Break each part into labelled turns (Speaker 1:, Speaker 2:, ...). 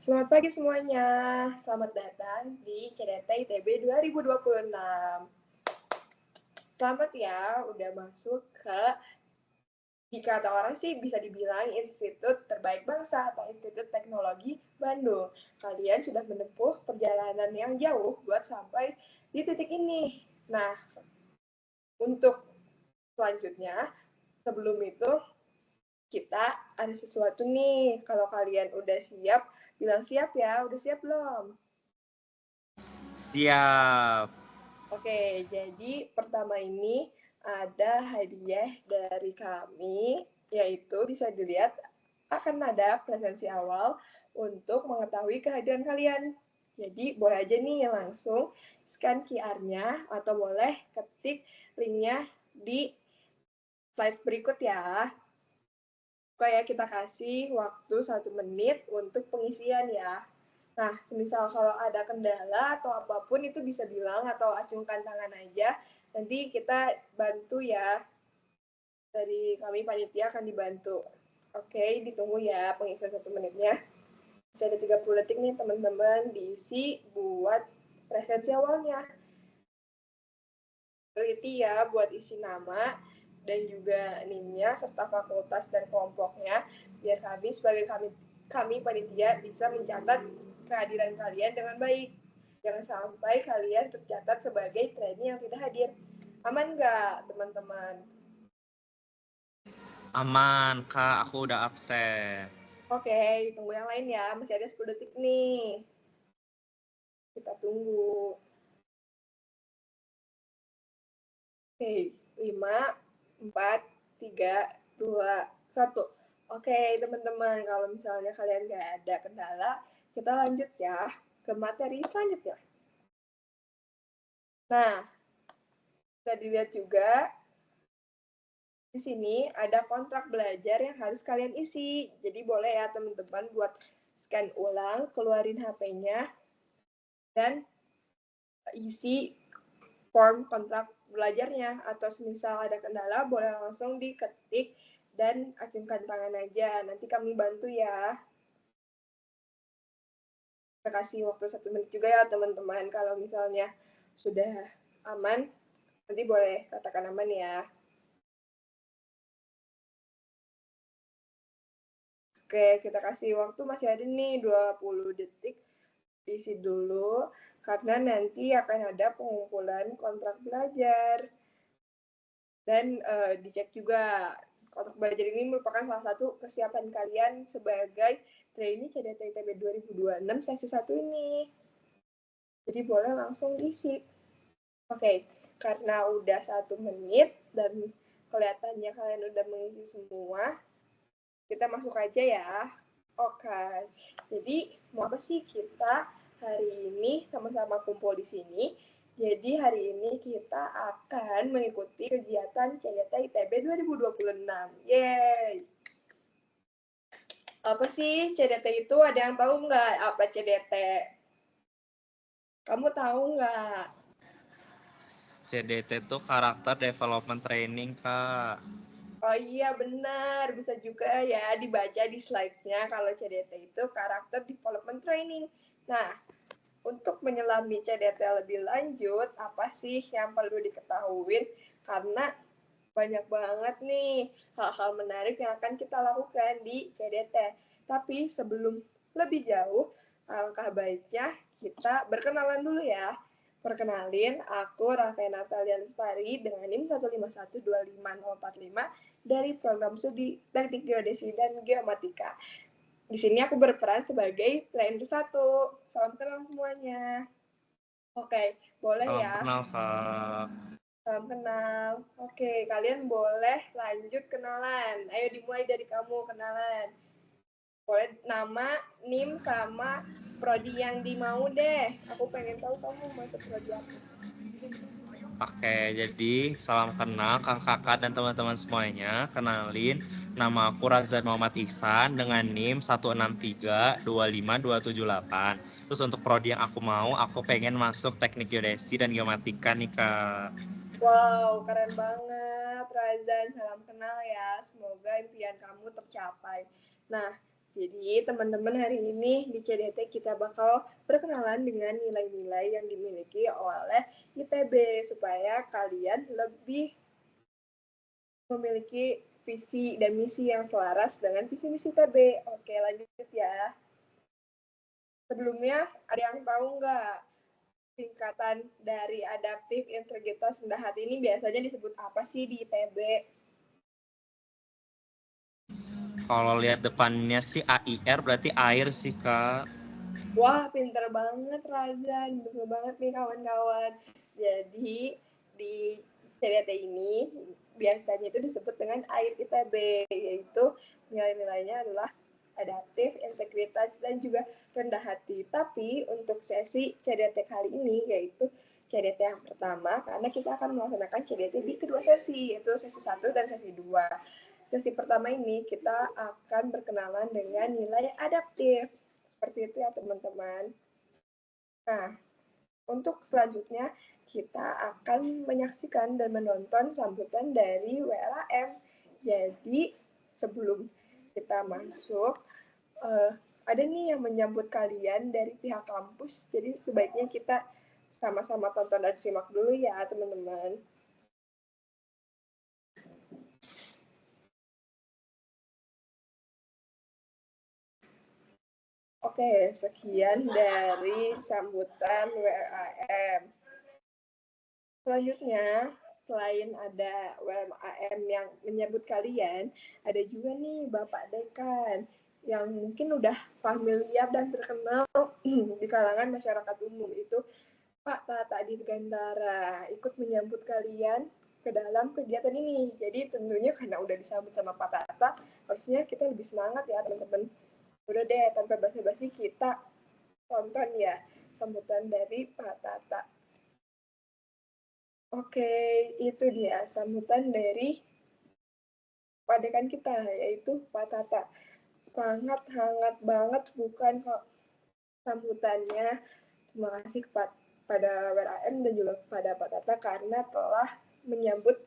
Speaker 1: Selamat pagi semuanya, selamat datang di CDT ITB 2026. Selamat ya, udah masuk ke, jika kata orang sih bisa dibilang Institut Terbaik Bangsa atau Institut Teknologi Bandung. Kalian sudah menempuh perjalanan yang jauh buat sampai di titik ini. Nah, untuk selanjutnya, sebelum itu kita ada sesuatu nih. Kalau kalian udah siap, bilang siap ya. Udah siap belum?
Speaker 2: Siap.
Speaker 1: Oke, jadi pertama ini ada hadiah dari kami, yaitu bisa dilihat akan ada presensi awal untuk mengetahui kehadiran kalian. Jadi boleh aja nih langsung scan QR-nya atau boleh ketik linknya di slide berikut ya. Kayak kita kasih waktu 1 menit untuk pengisian ya. Nah, misal kalau ada kendala atau apapun itu bisa bilang atau acungkan tangan aja. Nanti kita bantu ya. Dari kami panitia akan dibantu. Oke, ditunggu ya pengisian 1 menitnya. Bisa ada 30 detik nih teman-teman diisi buat presensi awalnya. Teliti ya buat isi nama dan juga NIM-nya serta fakultas dan kelompoknya biar kami sebagai kami panitia bisa mencatat kehadiran kalian dengan baik. Jangan sampai kalian tercatat sebagai trainee yang tidak hadir. Aman nggak, teman-teman?
Speaker 2: Aman, Kak. Aku udah absen.
Speaker 1: Oke, tunggu yang lain ya. Masih ada 10 detik nih. Kita tunggu. Oke, 5, 4, 3, 2, 1. Oke, teman-teman. Kalau misalnya kalian nggak ada kendala, kita lanjut ya ke materi selanjutnya. Nah, bisa dilihat juga di sini ada kontrak belajar yang harus kalian isi. Jadi boleh ya teman-teman buat scan ulang, keluarin HP-nya, dan isi form kontrak belajarnya. Atau misal ada kendala, boleh langsung diketik dan acungkan tangan aja. Nanti kami bantu ya. Kita kasih waktu 1 menit juga ya teman-teman. Kalau misalnya sudah aman, nanti boleh katakan aman ya. Oke, kita kasih waktu masih ada nih 20 detik. Isi dulu, karena nanti akan ada pengumpulan kontrak belajar. Dan dicek juga, kontrak belajar ini merupakan salah satu kesiapan kalian sebagai trainee CDT ITB 2026 sesi 1 ini. Jadi boleh langsung diisi. Oke, karena udah 1 menit dan kelihatannya kalian udah mengisi semua, kita masuk aja ya. Oke, jadi mau apa sih kita hari ini sama-sama kumpul di sini? Jadi hari ini kita akan mengikuti kegiatan CDT ITB 2026. Yeay! Apa sih CDT itu? Ada yang tahu nggak apa CDT? Kamu tahu nggak?
Speaker 2: CDT itu Karakter Development Training, Kak.
Speaker 1: Oh iya benar, bisa juga ya dibaca di slide-nya kalau CDT itu Karakter Development Training. Nah, untuk menyelami CDT lebih lanjut, apa sih yang perlu diketahui? Karena banyak banget nih hal-hal menarik yang akan kita lakukan di CDT. Tapi sebelum lebih jauh, alangkah baiknya kita berkenalan dulu ya. Perkenalin, aku Rafael Natalia Lestari dengan NIM 1512545 dari program studi Teknik Geodesi dan Geomatika. Di sini aku berperan sebagai trainer 1. Salam kenal semuanya. Oke, boleh
Speaker 2: Salam
Speaker 1: ya?
Speaker 2: kenal, Kak.
Speaker 1: Salam kenal. Oke, kalian boleh lanjut kenalan. Ayo dimulai dari kamu kenalan. Boleh nama, NIM, sama prodi yang dimau deh. Aku pengen tahu kamu masuk prodi apa.
Speaker 2: Oke, jadi salam kenal kakak-kakak dan teman-teman semuanya. Kenalin, nama aku Razan Muhammad Ihsan dengan NIM 163252278. Terus untuk prodi yang aku mau, aku pengen masuk Teknik Geodesi dan Geomatika nih, Kak.
Speaker 1: Wow, keren banget Razan. Salam kenal ya. Semoga impian kamu tercapai. Nah, Jadi, teman-teman, hari ini di CDT kita bakal berkenalan dengan nilai-nilai yang dimiliki oleh ITB supaya kalian lebih memiliki visi dan misi yang selaras dengan visi misi ITB. Oke, lanjut ya. Sebelumnya, ada yang tahu nggak singkatan dari adaptif integritas rendah hati ini biasanya disebut apa sih di ITB?
Speaker 2: Kalau lihat depannya sih AIR berarti air sih, Kak.
Speaker 1: Wah, pinter banget Razan, betul banget nih kawan-kawan. Jadi di CDT ini biasanya itu disebut dengan AIR ITB, yaitu nilai-nilainya adalah adaptif, integritas, dan juga rendah hati. Tapi untuk sesi CDT kali ini, yaitu CDT yang pertama, karena kita akan melaksanakan CDT di kedua sesi, yaitu sesi 1 dan sesi 2. Sesi pertama ini kita akan berkenalan dengan nilai adaptif. Seperti itu ya teman-teman. Nah, untuk selanjutnya kita akan menyaksikan dan menonton sambutan dari WLAM. Jadi sebelum kita masuk, ada nih yang menyambut kalian dari pihak kampus. Jadi sebaiknya kita sama-sama tonton dan simak dulu ya teman-teman. Oke, sekian dari sambutan WLAM. Selanjutnya, selain ada WLAM yang menyebut kalian, ada juga nih Bapak Dekan yang mungkin udah familiar dan terkenal di kalangan masyarakat umum, itu Pak Tata Dirgantara ikut menyambut kalian ke dalam kegiatan ini. Jadi tentunya karena udah disambut sama Pak Tata, harusnya kita lebih semangat ya teman-teman. Udah deh, tanpa basa-basi kita tonton ya sambutan dari Pak Tata. Oke, itu dia sambutan dari Pak Dekan kita, yaitu Pak Tata. Sangat hangat banget bukan kok sambutannya. Terima kasih kepada WRAM dan juga kepada Pak Tata karena telah menyambut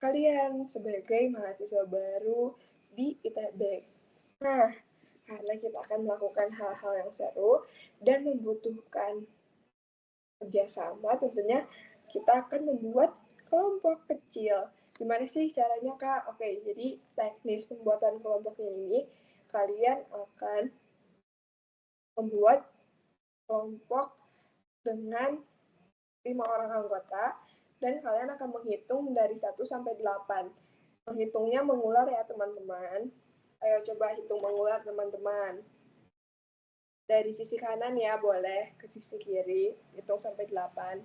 Speaker 1: kalian sebagai mahasiswa baru di ITB. Nah, karena kita akan melakukan hal-hal yang seru dan membutuhkan kerjasama, tentunya kita akan membuat kelompok kecil. Gimana sih caranya, Kak? Oke, jadi teknis pembuatan kelompoknya ini, kalian akan membuat kelompok dengan 5 orang anggota, dan kalian akan menghitung dari 1 sampai 8. Menghitungnya mengular ya, teman-teman. Ayo coba hitung mengular, teman-teman. Dari sisi kanan ya, boleh ke sisi kiri, hitung sampai 8.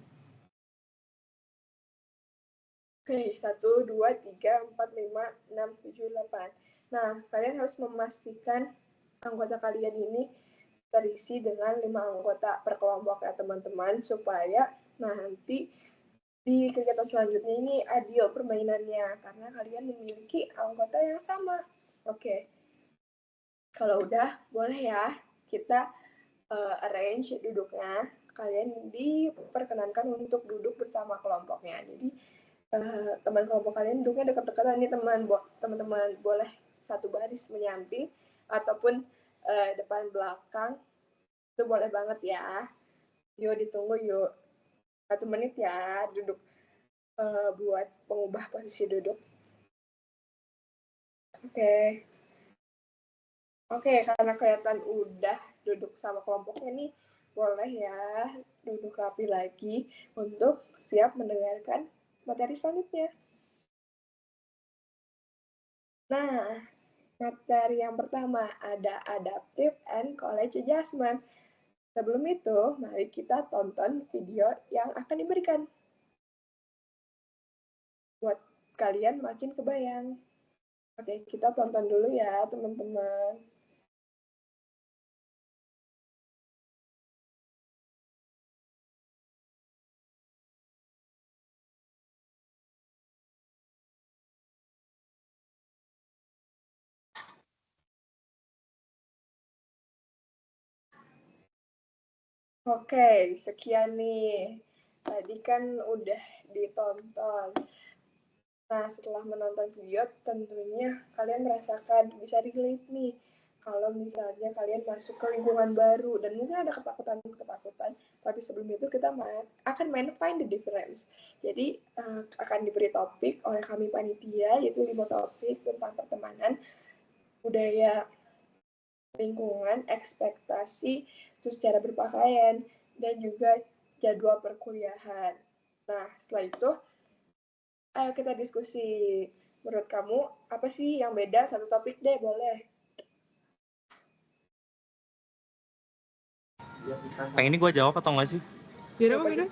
Speaker 1: Oke, 1, 2, 3, 4, 5, 6, 7, 8. Nah, kalian harus memastikan anggota kalian ini terisi dengan 5 anggota per kelompok ya teman-teman, supaya nanti di kegiatan selanjutnya ini adil permainannya, karena kalian memiliki anggota yang sama. Oke, kalau udah, boleh ya kita arrange duduknya. Kalian diperkenankan untuk duduk bersama kelompoknya. Jadi teman kelompok kalian duduknya dekat-dekatan nih teman-teman, boleh satu baris menyamping ataupun depan belakang, itu boleh banget ya. Yuk ditunggu yuk 1 menit ya duduk buat mengubah posisi duduk. Oke, karena kelihatan udah duduk sama kelompoknya nih, boleh ya duduk rapi lagi untuk siap mendengarkan materi selanjutnya. Nah, materi yang pertama ada Adaptive and College Adjustment. Sebelum itu, mari kita tonton video yang akan diberikan. Buat kalian makin kebayang. Oke, kita tonton dulu ya, teman-teman. Oke, sekian nih. Tadi kan udah ditonton. Nah, setelah menonton video, tentunya kalian merasakan bisa relate nih. Kalau kalau misalnya kalian masuk ke lingkungan baru dan mungkin ada ketakutan, tapi sebelum itu kita akan main find the difference. Jadi akan diberi topik oleh kami panitia, yaitu 5 topik tentang pertemanan, budaya lingkungan, ekspektasi, terus cara berpakaian, dan juga jadwal perkuliahan. Nah, setelah itu, ayo kita diskusi. Menurut kamu, apa sih yang beda? Satu topik deh, boleh.
Speaker 2: Pengen ini gue jawab atau enggak sih?
Speaker 1: Beda.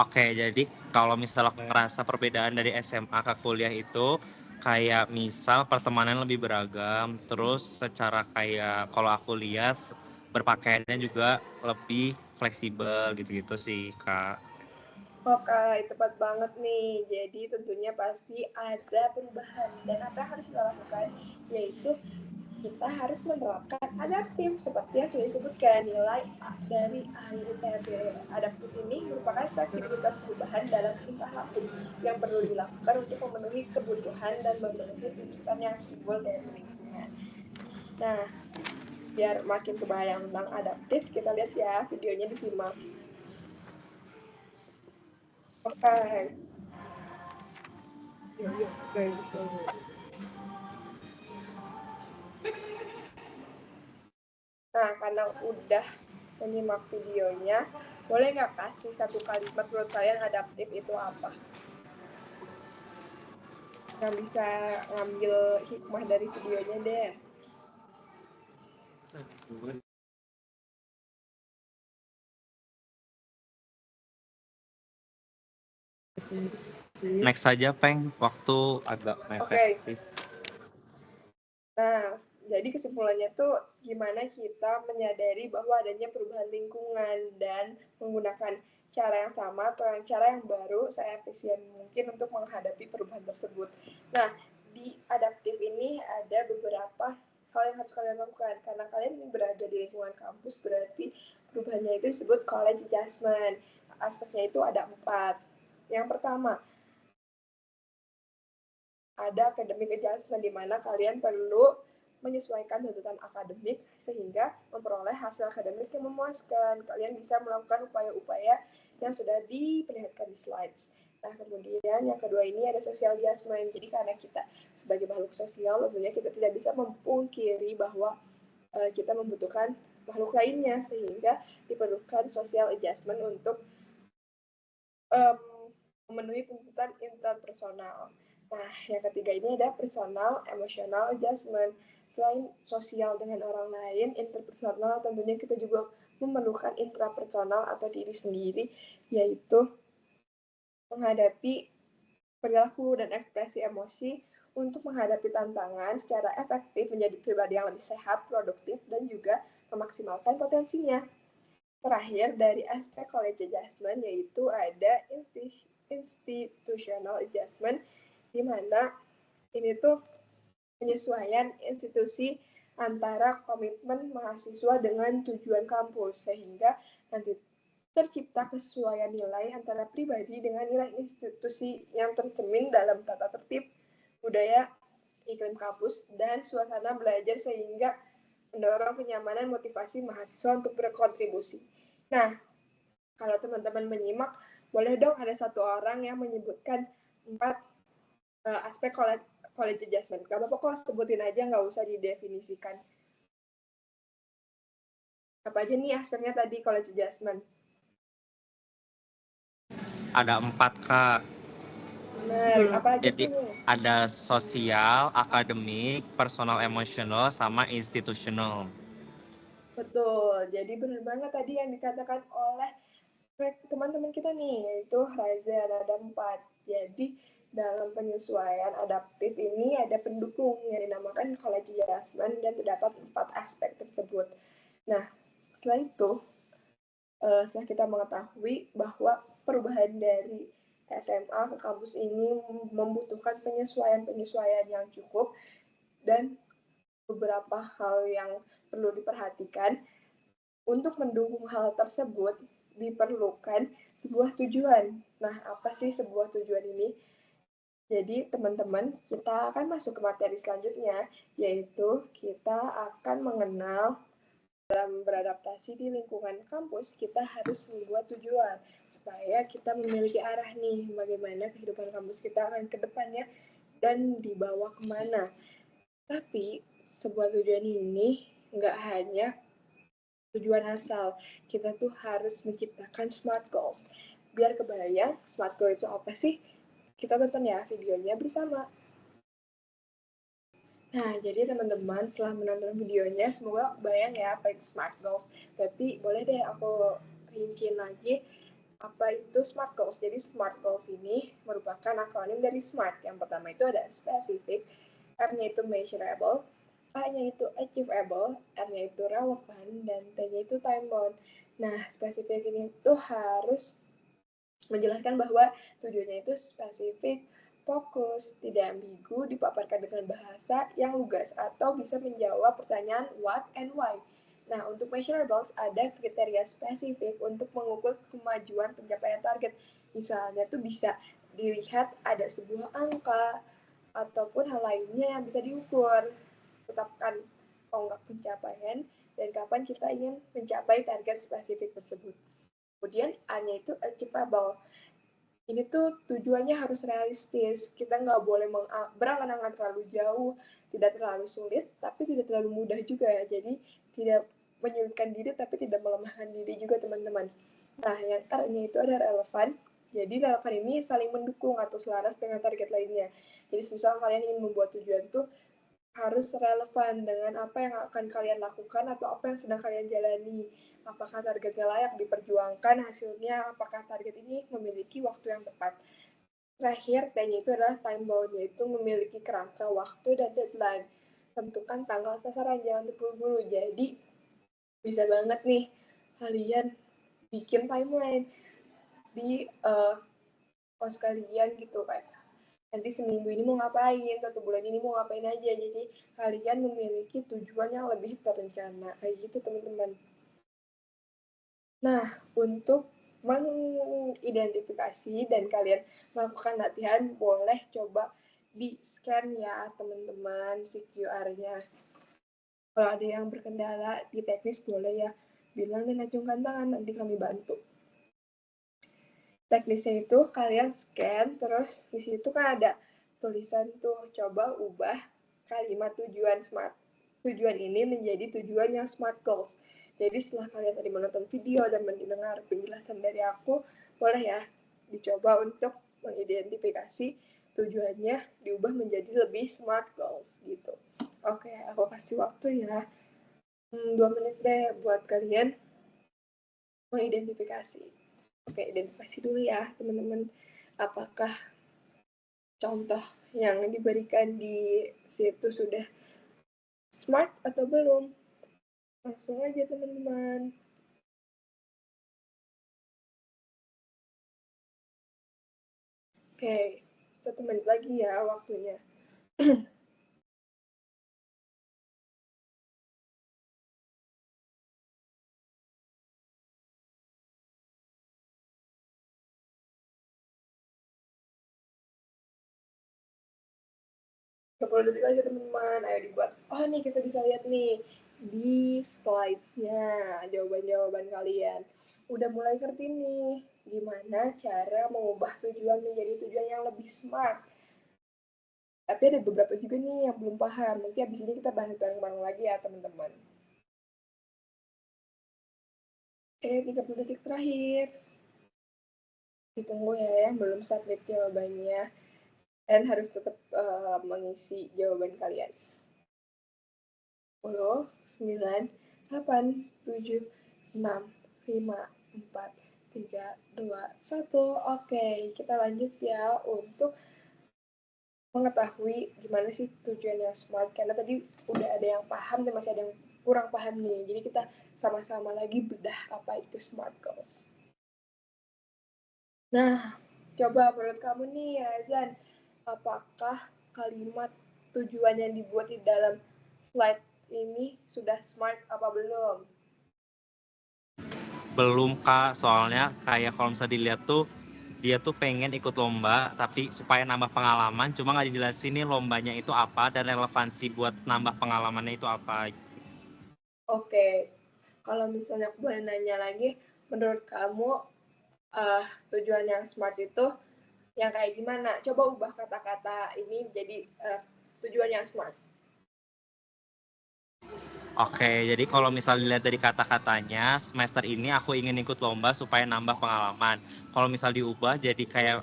Speaker 2: Oke, jadi kalau misalnya aku ngerasa perbedaan dari SMA ke kuliah itu kayak misal pertemanan lebih beragam, terus secara kayak kalau aku lihat berpakaiannya juga lebih fleksibel gitu-gitu sih, Kak.
Speaker 1: Oke, tepat banget nih. Jadi tentunya pasti ada perubahan. Dan apa yang harus kita lakukan? Yaitu kita harus menerapkan adaptif seperti yang sudah disebutkan nilai dari AIUTB. Adaptif ini merupakan fleksibilitas perubahan dalam tingkah laku yang perlu dilakukan untuk memenuhi kebutuhan dan memenuhi tuntutan yang timbul dari lingkungan. Nah, biar makin kebayang tentang adaptif, kita lihat ya videonya disimak. Oke. Nah, karena udah menyimak videonya, boleh nggak kasih satu kalimat menurut kalian adaptif itu apa? Yang bisa ngambil hikmah dari videonya deh.
Speaker 2: Next saja, Peng. Waktu agak mepet sih.
Speaker 1: Nah, jadi kesimpulannya tuh gimana kita menyadari bahwa adanya perubahan lingkungan dan menggunakan cara yang sama atau cara yang baru seefisien mungkin untuk menghadapi perubahan tersebut. Nah, di adaptif ini ada beberapa hal yang harus kalian lakukan. Karena kalian berada di lingkungan kampus, berarti perubahannya itu disebut college adjustment. Aspeknya itu ada 4. Yang pertama, ada academic adjustment di mana kalian perlu menyesuaikan tuntutan akademik sehingga memperoleh hasil akademik yang memuaskan. Kalian bisa melakukan upaya-upaya yang sudah diperlihatkan di slides. Nah, kemudian yang kedua ini ada social adjustment. Jadi karena kita sebagai makhluk sosial, tentunya kita tidak bisa memungkiri bahwa kita membutuhkan makhluk lainnya, sehingga diperlukan social adjustment untuk memenuhi tuntutan interpersonal. Nah, yang ketiga ini ada personal emotional adjustment. Selain sosial dengan orang lain, interpersonal tentunya kita juga memerlukan intrapersonal atau diri sendiri, yaitu menghadapi perilaku dan ekspresi emosi untuk menghadapi tantangan secara efektif menjadi pribadi yang lebih sehat, produktif, dan juga memaksimalkan potensinya. Terakhir, dari aspek college adjustment, yaitu ada institutional adjustment, di mana ini tuh penyesuaian institusi antara komitmen mahasiswa dengan tujuan kampus, sehingga nanti tercipta kesesuaian nilai antara pribadi dengan nilai institusi yang tercermin dalam tata tertib, budaya, iklim kampus, dan suasana belajar sehingga mendorong kenyamanan motivasi mahasiswa untuk berkontribusi. Nah, kalau teman-teman menyimak, boleh dong ada satu orang yang menyebutkan 4 aspek college adjustment. Gak apa-apa kok, sebutin aja, nggak usah didefinisikan. Apa aja nih aspeknya tadi college adjustment?
Speaker 2: Ada 4, Kak.
Speaker 1: Benar, apa aja
Speaker 2: jadi
Speaker 1: tuh?
Speaker 2: ada sosial, akademik, personal emosional, sama institusional.
Speaker 1: Betul, jadi benar banget tadi yang dikatakan oleh teman-teman kita nih, yaitu Raiza, ada 4. Jadi dalam penyesuaian adaptif ini ada pendukung yang dinamakan college adjustment dan terdapat 4 aspek tersebut. Nah, setelah itu, setelah kita mengetahui bahwa perubahan dari SMA ke kampus ini membutuhkan penyesuaian yang cukup dan beberapa hal yang perlu diperhatikan. Untuk mendukung hal tersebut diperlukan sebuah tujuan. Nah, apa sih sebuah tujuan ini? Jadi teman-teman, kita akan masuk ke materi selanjutnya, yaitu kita akan mengenal dalam beradaptasi di lingkungan kampus, kita harus membuat tujuan supaya kita memiliki arah nih, bagaimana kehidupan kampus kita akan ke depannya dan dibawa kemana. Tapi sebuah tujuan ini nggak hanya tujuan asal, kita tuh harus menciptakan SMART goals. Biar kebayang SMART goal itu apa sih? Kita tonton ya videonya bersama. Nah, jadi teman-teman setelah menonton videonya, semoga bayang ya apa itu SMART goals. Tapi boleh deh aku rinciin lagi apa itu SMART goals. Jadi SMART goals ini merupakan akronim dari SMART. Yang pertama itu ada specific, R-nya itu measurable, A-nya itu achievable, R-nya itu relevant, dan T-nya itu time bound. Nah, spesifik ini tuh harus menjelaskan bahwa tujuannya itu spesifik, fokus, tidak ambigu, dipaparkan dengan bahasa yang lugas, atau bisa menjawab pertanyaan what and why. Nah, untuk measurables ada kriteria spesifik untuk mengukur kemajuan pencapaian target. Misalnya tuh bisa dilihat ada sebuah angka, ataupun hal lainnya yang bisa diukur. Tetapkan tonggak pencapaian dan kapan kita ingin mencapai target spesifik tersebut. Kemudian A-nya itu achievable. Ini tuh tujuannya harus realistis. Kita nggak boleh berangan-angan terlalu jauh, tidak terlalu sulit, tapi tidak terlalu mudah juga ya. Jadi tidak menyulitkan diri, tapi tidak melemahkan diri juga teman-teman. Nah, yang R-nya itu ada relevan. Jadi relevan ini saling mendukung atau selaras dengan target lainnya. Jadi misal kalian ingin membuat tujuan tuh harus relevan dengan apa yang akan kalian lakukan atau apa yang sedang kalian jalani. Apakah targetnya layak diperjuangkan, hasilnya apakah target ini memiliki waktu yang tepat. Terakhir, T-nya itu adalah time bound, yaitu memiliki kerangka waktu dan deadline. Tentukan tanggal sasaran, jangan terburu-buru. Jadi, bisa banget nih kalian bikin timeline di kos kalian gitu, kayak nanti seminggu ini mau ngapain, 1 bulan ini mau ngapain aja. Jadi kalian memiliki tujuan yang lebih terencana kayak gitu teman-teman. Nah, untuk mengidentifikasi dan kalian melakukan latihan, boleh coba di scan ya teman-teman si QR-nya. Kalau ada yang berkendala di teknis boleh ya bilang dan acungkan tangan, nanti kami bantu. Teknisnya itu kalian scan, terus di situ kan ada tulisan tuh, coba ubah kalimat tujuan SMART. Tujuan ini menjadi tujuan yang SMART goals. Jadi setelah kalian tadi menonton video dan mendengar penjelasan dari aku, boleh ya dicoba untuk mengidentifikasi tujuannya diubah menjadi lebih SMART goals gitu. Oke, aku kasih waktu ya 2 menit deh buat kalian mengidentifikasi. Oke, identifikasi dulu ya teman-teman. Apakah contoh yang diberikan di situ sudah smart atau belum? Langsung aja teman-teman. Oke, 1 menit lagi ya waktunya. Sepuluh detik lagi teman-teman, ayo dibuat. Oh nih kita bisa lihat nih di slides-nya jawaban-jawaban kalian. Udah mulai ngerti nih gimana cara mengubah tujuan menjadi tujuan yang lebih smart. Tapi ada beberapa juga nih yang belum paham. Nanti habis ini kita bahas bareng-bareng lagi ya teman-teman. 30 detik terakhir. Ditunggu ya yang belum submit jawabannya. Dan harus tetap mengisi jawaban kalian. 10, 9, 8, 7, 6, 5, 4, 3, 2, 1. Oke, kita lanjut ya untuk mengetahui gimana sih tujuannya SMART. Karena tadi udah ada yang paham dan masih ada yang kurang paham nih. Jadi kita sama-sama lagi bedah apa itu SMART Goals. Nah, coba menurut kamu nih, Razan, apakah kalimat tujuan yang dibuat di dalam slide ini sudah smart apa belum?
Speaker 2: Belum Kak, soalnya kayak kalau misalnya dilihat tuh dia tuh pengen ikut lomba, tapi supaya nambah pengalaman, cuma nggak dijelasin nih lombanya itu apa dan relevansi buat nambah pengalamannya itu apa.
Speaker 1: Oke, kalau misalnya aku boleh nanya lagi, menurut kamu tujuan yang SMART itu yang kayak gimana? Coba ubah kata-kata ini jadi tujuan yang SMART.
Speaker 2: Oke, jadi kalau misal dilihat dari kata-katanya, semester ini aku ingin ikut lomba supaya nambah pengalaman. Kalau misal diubah jadi kayak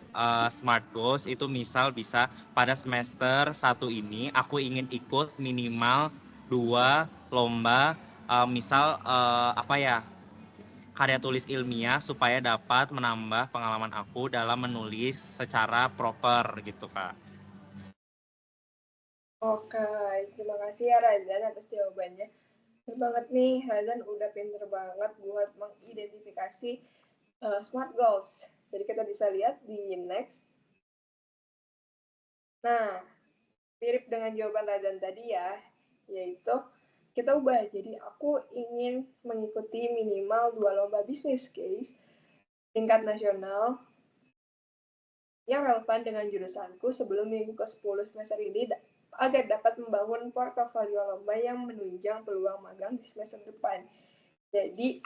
Speaker 2: smart goals, itu misal bisa pada semester 1 ini aku ingin ikut minimal 2 lomba, misal apa ya, karya tulis ilmiah supaya dapat menambah pengalaman aku dalam menulis secara proper gitu, Kak.
Speaker 1: Oke, terima kasih ya Razan atas jawabannya. Bener banget nih, Razan udah pinter banget buat mengidentifikasi SMART goals. Jadi kita bisa lihat di next. Nah, mirip dengan jawaban Razan tadi ya, yaitu kita ubah. Jadi aku ingin mengikuti minimal 2 lomba bisnis case tingkat nasional yang relevan dengan jurusanku sebelum minggu ke-10 semester ini agar dapat membangun portofolio lomba yang menunjang peluang magang di semester depan. Jadi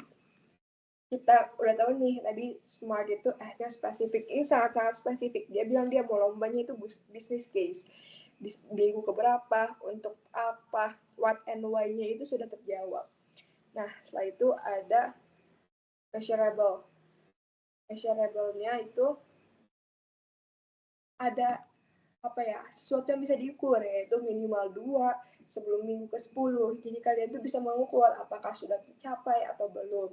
Speaker 1: kita udah tahu nih tadi SMART itu yang spesifik. Ini sangat-sangat spesifik. Dia bilang dia mau lombanya itu business case. Di minggu keberapa, untuk apa, what and why-nya itu sudah terjawab. Nah, setelah itu ada measurable. Measurable-nya itu ada apa ya, sesuatu yang bisa diukur, yaitu minimal 2 sebelum minggu ke-10. Jadi kalian tuh bisa mengukur apakah sudah tercapai atau belum.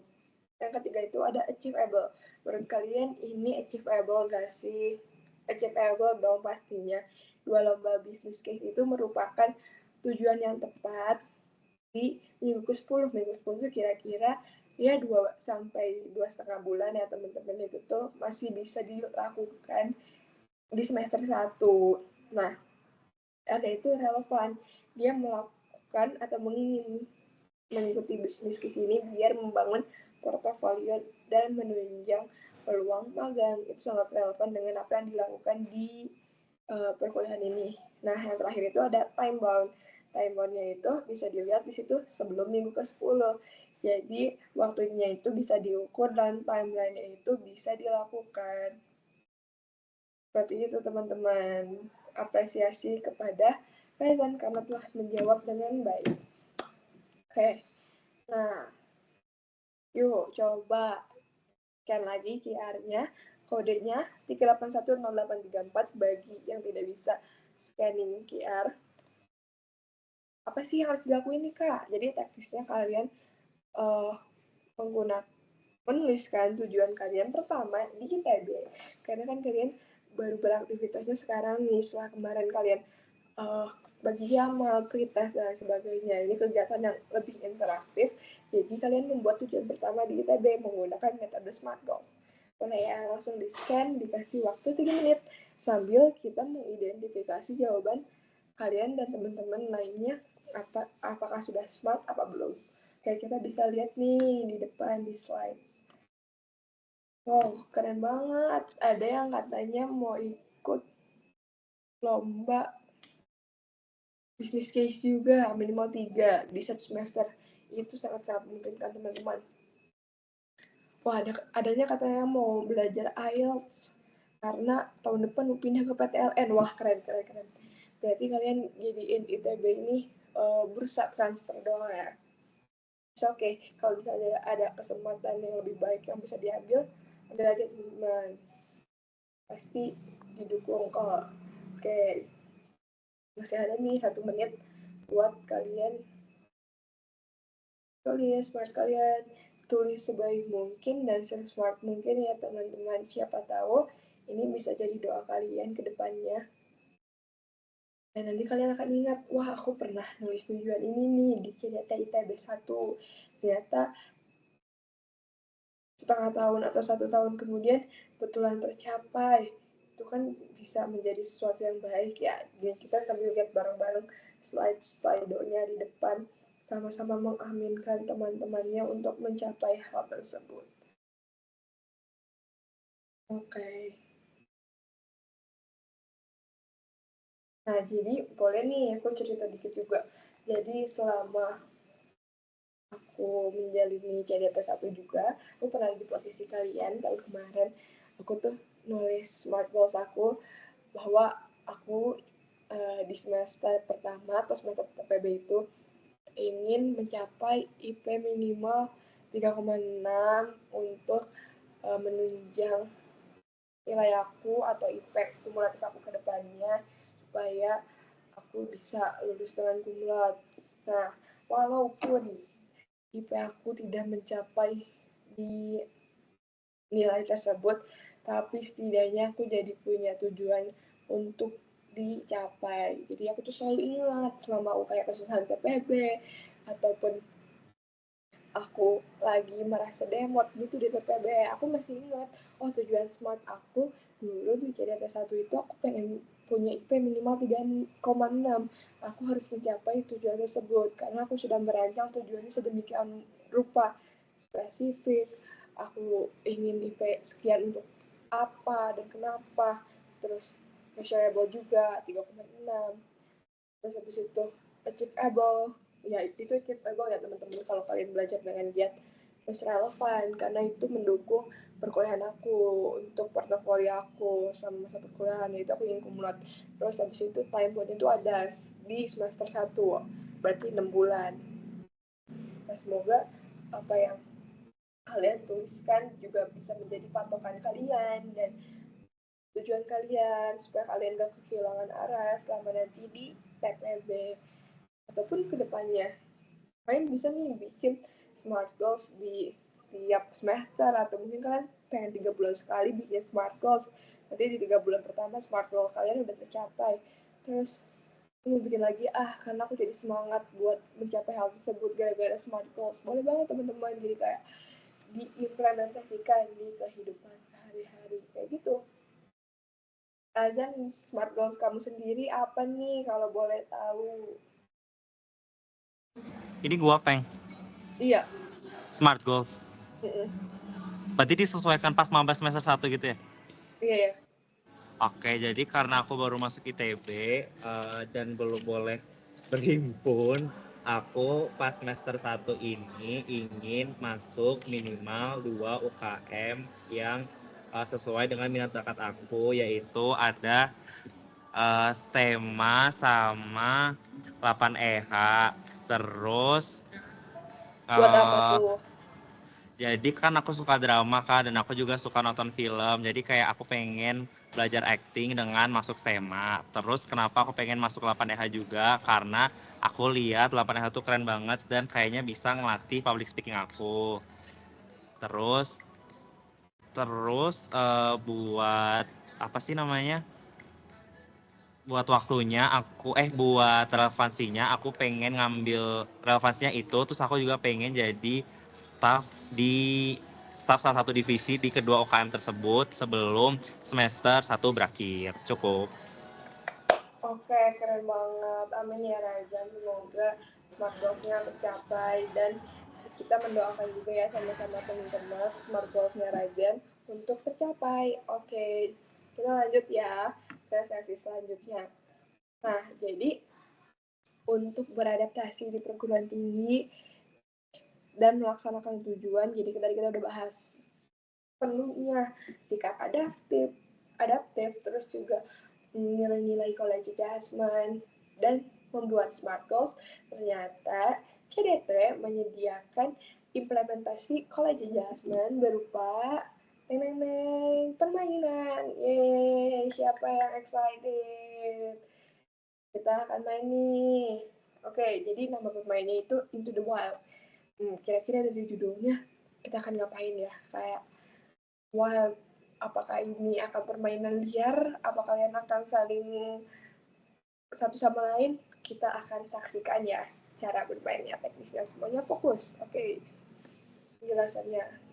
Speaker 1: Yang ketiga itu ada achievable. Menurut kalian ini achievable gak sih? Achievable dong pastinya. 2 lomba business case itu merupakan tujuan yang tepat di minggu ke-10. Minggu ke-10 itu kira-kira ya 2 sampai 2,5 bulan ya teman-teman, itu tuh masih bisa dilakukan di semester 1. Nah, ada itu relevan. Dia melakukan atau mengikuti bisnis ke sini biar membangun portofolio dan menunjang peluang magang. Itu sangat relevan dengan apa yang dilakukan di perkuliahan ini. Nah, yang terakhir itu ada time bound. Time bound-nya itu bisa dilihat di situ sebelum minggu ke-10. Jadi, waktunya itu bisa diukur dan timeline-nya itu bisa dilakukan. Seperti itu teman-teman. Apresiasi kepada Rezan karena telah menjawab dengan baik. Oke, nah yuk coba scan lagi QR-nya, kodenya 3810834 bagi yang tidak bisa scanning QR. Apa sih yang harus dilakuin nih Kak? Jadi teknisnya kalian menuliskan tujuan kalian pertama di ITB. Karena kan kalian baru beraktivitasnya sekarang nih, setelah kemarin kalian bagi amal, krites, dan sebagainya. Ini kegiatan yang lebih interaktif. Jadi kalian membuat tujuan pertama di ITB menggunakan metode SMART Goals. Boleh ya, langsung di-scan, dikasih waktu 3 menit, sambil kita mengidentifikasi jawaban kalian dan teman-teman lainnya apakah sudah smart apa belum. Kayak kita bisa lihat nih di depan di slides. Wow, keren banget. Ada yang katanya mau ikut lomba bisnis case juga, minimal 3 di 1 semester. Itu sangat-sangat memungkinkan teman-teman. Wah, adanya katanya mau belajar IELTS karena tahun depan mau pindah ke PTLN. Wah, keren. Berarti kalian jadiin ITB ini bursa transfer doang ya. Oke, kalau misalnya ada kesempatan yang lebih baik yang bisa diambil, ambil aja teman-teman. Pasti didukung kok. Oke, masih ada nih 1 menit buat kalian tulis smart kalian. Tulis sebaik mungkin dan se-smart mungkin ya teman-teman. Siapa tahu ini bisa jadi doa kalian ke depannya. Dan nanti kalian akan ingat, wah aku pernah nulis tujuan ini nih di ITB 1. Ternyata setengah tahun atau 1 tahun kemudian betulan tercapai. Itu kan bisa menjadi sesuatu yang baik ya. Dan kita sambil lihat bareng-bareng slide-nya di depan, sama-sama mengaminkan teman-temannya untuk mencapai hal tersebut. Oke. Nah, jadi boleh nih aku cerita dikit juga. Jadi selama aku menjalani CDP 1 juga, aku pernah di posisi kalian tahun kemarin. Aku tuh nulis smart goals aku bahwa aku di semester pertama atau semester PB itu ingin mencapai IP minimal 3,6 untuk menunjang nilai aku atau IP kumulatif aku ke depannya supaya aku bisa lulus dengan kumulat. Nah, walaupun IP aku tidak mencapai di nilai tersebut, tapi setidaknya aku jadi punya tujuan untuk dicapai. Jadi aku tuh selalu ingat selama aku kayak kesusahan TPB ataupun aku lagi merasa demot gitu di TPB, aku masih ingat, oh tujuan smart aku dulu di CDT 1 itu aku pengen punya IP minimal 3,6. Aku harus mencapai tujuan tersebut karena aku sudah merancang tujuannya sedemikian rupa spesifik. Aku ingin IP sekian untuk apa dan kenapa. Terus measurable juga 3,6. Terus habis itu achievable, ya itu achievable ya teman-teman kalau kalian belajar dengan giat. Terus relevan karena itu mendukung perkuliahan aku, untuk portofolio aku sama masa perkuliahan itu aku ingin kumulat. Terus habis itu time point itu ada di semester 1, berarti 6 bulan. Nah, semoga apa yang kalian tuliskan juga bisa menjadi patokan kalian dan tujuan kalian supaya kalian gak kehilangan arah selama nanti di TPB ataupun kedepannya. Kalian bisa nih bikin smart goals di tiap semester atau mungkin kalian pengen 3 bulan sekali bikin smart goals. Nanti di 3 bulan pertama smart goal kalian udah tercapai. Terus mau bikin lagi karena aku jadi semangat buat mencapai hal tersebut gara-gara smart goals. Boleh banget teman-teman, jadi kayak diimplementasikan di kehidupan sehari-hari kayak gitu. Dan smart goals kamu sendiri apa nih kalau boleh tahu?
Speaker 2: Ini gua peng
Speaker 1: Iya.
Speaker 2: smart goals.
Speaker 1: Mm-mm.
Speaker 2: Berarti disesuaikan pas maba semester 1 gitu ya?
Speaker 1: Iya ya.
Speaker 2: Oke, jadi karena aku baru masuk ITB dan belum boleh berhimpun, aku pas semester 1 ini ingin masuk minimal 2 UKM yang sesuai dengan minat bakat aku, yaitu ada STEMA sama 8EH. Terus
Speaker 1: Buat apa
Speaker 2: uh,
Speaker 1: tuh?
Speaker 2: jadi kan aku suka drama kan, dan aku juga suka nonton film. Jadi kayak aku pengen belajar acting dengan masuk STEMA. Terus kenapa aku pengen masuk 8EH juga? Karena aku lihat 8EH tuh keren banget dan kayaknya bisa ngelatih public speaking aku. Terus buat apa sih namanya? Buat waktunya buat relevansinya aku pengen ngambil relevansinya itu, terus aku juga pengen jadi staff salah satu divisi di kedua UKM tersebut sebelum semester 1 berakhir. Cukup.
Speaker 1: Oke, keren banget. Amin ya Raja. Semoga smart goals-nya tercapai dan kita mendoakan juga ya sama-sama teman-teman smart goals-nya Rajan untuk tercapai. Oke, kita lanjut ya ke sesi selanjutnya. Nah, jadi untuk beradaptasi di perguruan tinggi dan melaksanakan tujuan, jadi tadi kita udah bahas penuhnya sikap adaptif, terus juga nilai-nilai college adjustment, dan membuat smart goals. Ternyata CDT menyediakan implementasi college adjustment berupa permainan. Yeay, siapa yang excited? Kita akan main nih. Oke, jadi nama permainnya itu Into the Wild. Kira-kira dari judulnya kita akan ngapain ya? Kayak wild, apakah ini akan permainan liar? Apa kalian akan saling satu sama lain? Kita akan saksikan ya cara bermainnya, teknisnya, semuanya fokus. Oke, penjelasannya.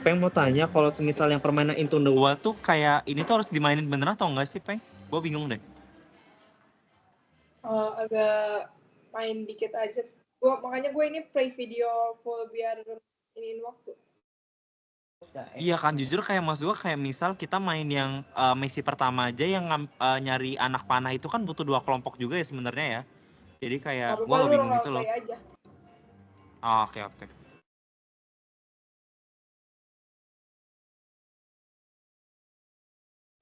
Speaker 2: Peng mau tanya kalau semisal yang permainan Into the Wild tuh kayak ini tuh harus dimainin beneran atau enggak sih, Peng? Gue bingung deh.
Speaker 1: Agak main dikit aja. Makanya gue ini play video full biar iniin waktu.
Speaker 2: Iya kan, jujur kayak mas gue kayak misal kita main yang misi pertama aja yang nyari anak panah itu kan butuh 2 kelompok juga ya sebenarnya ya. Jadi kayak
Speaker 1: Gak
Speaker 2: gue
Speaker 1: apa-apa,
Speaker 2: agak
Speaker 1: lu
Speaker 2: bingung gitu loh.
Speaker 1: roleplay aja.
Speaker 2: Oh, oke.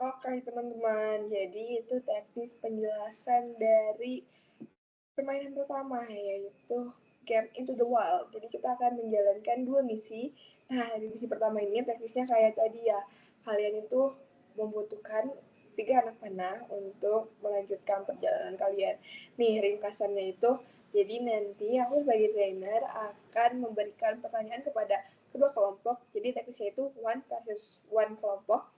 Speaker 1: Oke teman-teman, jadi itu teknis penjelasan dari permainan pertama, yaitu Game Into the Wild. Jadi kita akan menjalankan 2 misi. Nah, di misi pertama ini teknisnya kayak tadi ya, kalian itu membutuhkan 3 anak panah untuk melanjutkan perjalanan kalian. Nih, ringkasannya itu, jadi nanti aku sebagai trainer akan memberikan pertanyaan kepada kedua kelompok. Jadi teknisnya itu one versus one kelompok.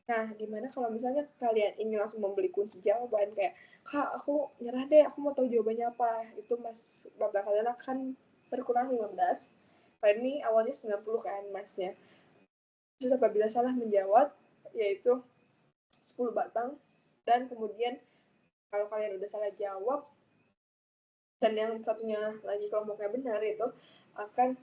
Speaker 1: Nah, gimana kalau misalnya kalian ingin langsung membeli kunci jawaban kayak, Kak, aku nyerah deh, aku mau tahu jawabannya apa. Itu mas, bapak kalian akan berkurang 15. Kalian ini awalnya 90 kan masnya. Terus apabila salah menjawab, yaitu 10 batang. Dan kemudian kalau kalian udah salah jawab, dan yang satunya lagi kelompoknya benar, itu akan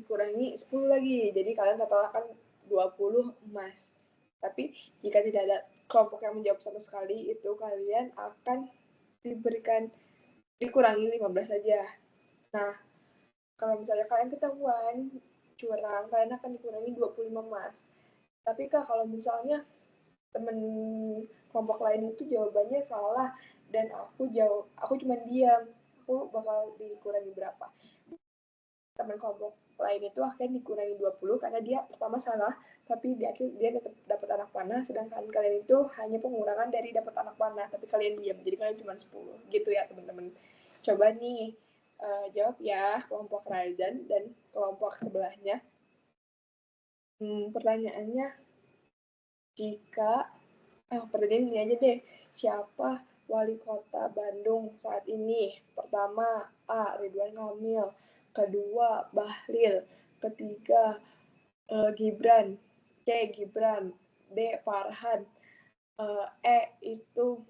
Speaker 1: dikurangi 10 lagi. Jadi kalian total akan 20 emas. Tapi jika tidak ada kelompok yang menjawab sama sekali, itu kalian akan dikurangi 15 saja. Nah, kalau misalnya kalian ketahuan curang, kalian akan dikurangi 25 emas. Tapi Kak, kalau misalnya temen kelompok lain itu jawabannya salah dan aku cuma diam, aku bakal dikurangi berapa? Teman kelompok lain itu akan dikurangi 20 karena dia pertama salah, tapi di akhir dia tetap dapat anak panah, sedangkan kalian itu hanya pengurangan dari dapat anak panah, tapi kalian diam, jadi kalian cuma 10 gitu ya teman-teman. Coba nih jawab ya kelompok Raizan dan kelompok sebelahnya. Pertanyaannya, jika pertanyaan ini aja deh, siapa wali kota Bandung saat ini? Pertama, A. Ridwan Kamil. Kedua, Bahlil. Ketiga, Gibran. C. Gibran. D. Farhan. Itu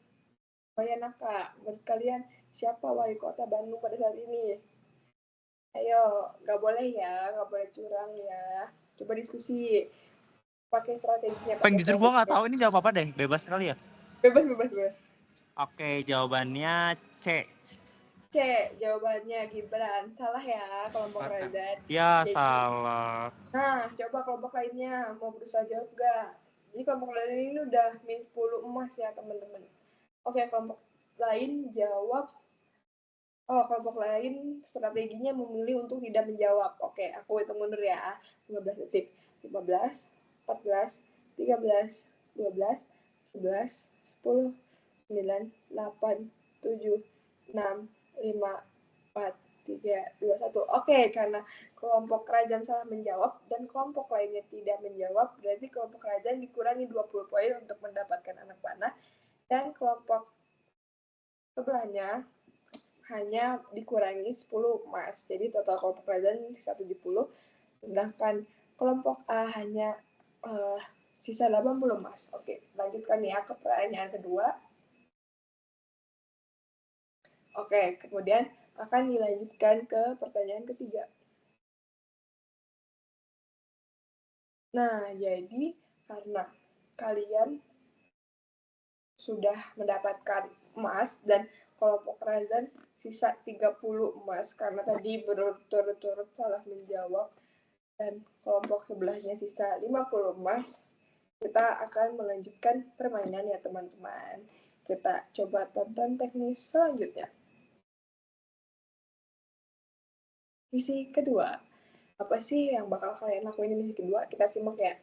Speaker 1: Bayanaka. Menurut kalian siapa wali kota Bandung pada saat ini? Ayo, nggak boleh ya, nggak boleh curang ya. Coba diskusi, pakai strateginya,
Speaker 2: Peng
Speaker 1: pakai
Speaker 2: jujur gue nggak
Speaker 1: tekniknya.
Speaker 2: tahu ini jawab apa deh, bebas sekali ya.
Speaker 1: Bebas.
Speaker 2: Oke, jawabannya C.
Speaker 1: C, jawabannya Gibran. Salah ya, kelompok Raizan.
Speaker 2: Ya
Speaker 1: Jadi,
Speaker 2: salah.
Speaker 1: nah, coba kelompok lainnya mau berusaha jawab gak? Jadi kelompok lain ini udah min 10 emas ya, teman-teman. Oke, kelompok lain jawab. Oh, kelompok lain strateginya memilih untuk tidak menjawab. Oke, aku hitung mundur ya. 15 detik. 15, 14, 13, 12, 11, 10, 9, 8, 7, 6, 5, 4, 3, 2, 1. Oke, karena kelompok kerajaan salah menjawab dan kelompok lainnya tidak menjawab, berarti kelompok kerajaan dikurangi 20 poin untuk mendapatkan anak panah, dan kelompok sebelahnya hanya dikurangi 10 emas. Jadi total kelompok kerajaan sisa 70, sedangkan kelompok A hanya sisa 80 emas. Oke, lanjutkan ya ke pertanyaan kedua. Oke, kemudian akan dilanjutkan ke pertanyaan ketiga. Nah, jadi karena kalian sudah mendapatkan emas dan kelompok kerajaan sisa 30 emas karena tadi berturut-turut salah menjawab, dan kelompok sebelahnya sisa 50 emas, kita akan melanjutkan permainan ya teman-teman. Kita coba tonton teknis selanjutnya. Misi kedua. Apa sih yang bakal kalian lakuin di misi kedua? Kita simak ya.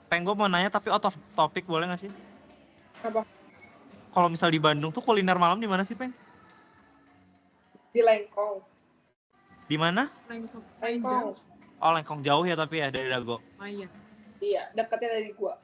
Speaker 2: Peng, gue mau nanya tapi out of topic, boleh nggak sih?
Speaker 1: Apa?
Speaker 2: Kalau misal di Bandung tuh kuliner malam di mana sih, Peng?
Speaker 1: Di Lengkong.
Speaker 2: Di mana?
Speaker 1: Lengkong.
Speaker 2: Oh, Lengkong jauh ya tapi ya dari Dago.
Speaker 3: Oh iya.
Speaker 1: Iya, dekatnya dari gua.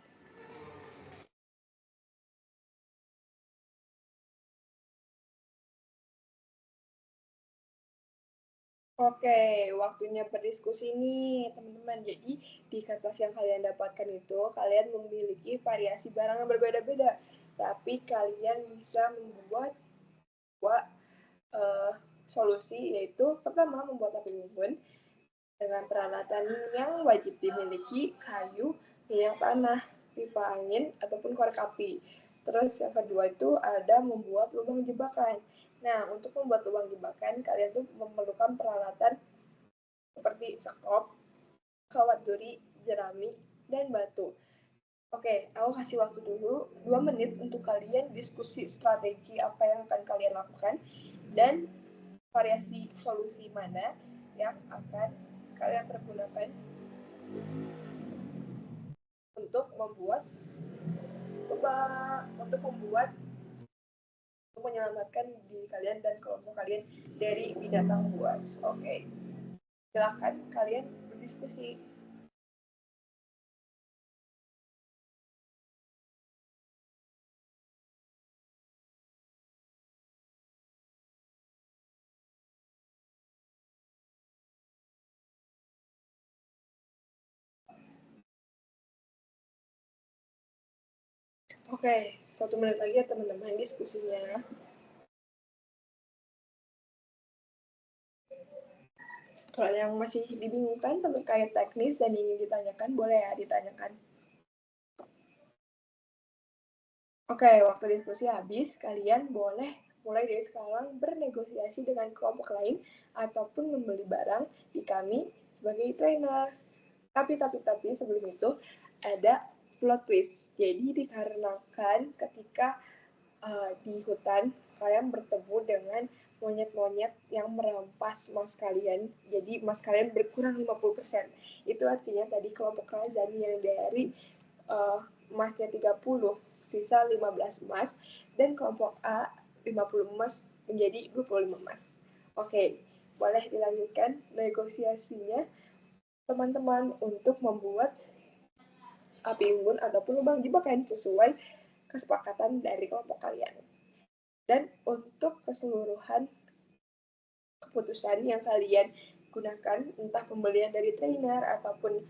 Speaker 1: Oke, waktunya berdiskusi nih, teman-teman. Jadi, di kertas yang kalian dapatkan itu, kalian memiliki variasi barang yang berbeda-beda. Tapi kalian bisa membuat solusi, yaitu pertama membuat api unggun dengan peralatan yang wajib dimiliki, kayu, minyak tanah, pipa angin, ataupun korek api. Terus yang kedua itu ada membuat lubang jebakan. Nah, untuk membuat lubang jebakan, kalian tuh memerlukan peralatan seperti sekop, kawat duri, jerami, dan batu. Oke, aku kasih waktu dulu 2 menit untuk kalian diskusi strategi apa yang akan kalian lakukan dan variasi solusi mana yang akan kalian pergunakan untuk membuat untuk menyelamatkan diri kalian dan kelompok kalian dari binatang buas. Oke, silakan kalian berdiskusi. Oke, 1 menit lagi ya teman-teman diskusinya. Kalau yang masih dibingungkan terkait teknis dan ingin ditanyakan, boleh ya ditanyakan. Oke, waktu diskusi habis, kalian boleh mulai dari sekarang bernegosiasi dengan kelompok lain ataupun membeli barang di kami sebagai trainer. Tapi sebelum itu ada plot twist. Jadi dikarenakan ketika di hutan kalian bertemu dengan monyet-monyet yang merampas emas kalian. Jadi emas kalian berkurang 50%. Itu artinya tadi kelompok Razan yang dari emasnya 30 sisa 15 emas dan kelompok A 50 emas menjadi 25 emas. Oke, boleh dilanjutkan negosiasinya teman-teman untuk membuat api unggun ataupun lubang jebakan sesuai kesepakatan dari kelompok kalian. Dan untuk keseluruhan keputusan yang kalian gunakan, entah pembelian dari trainer ataupun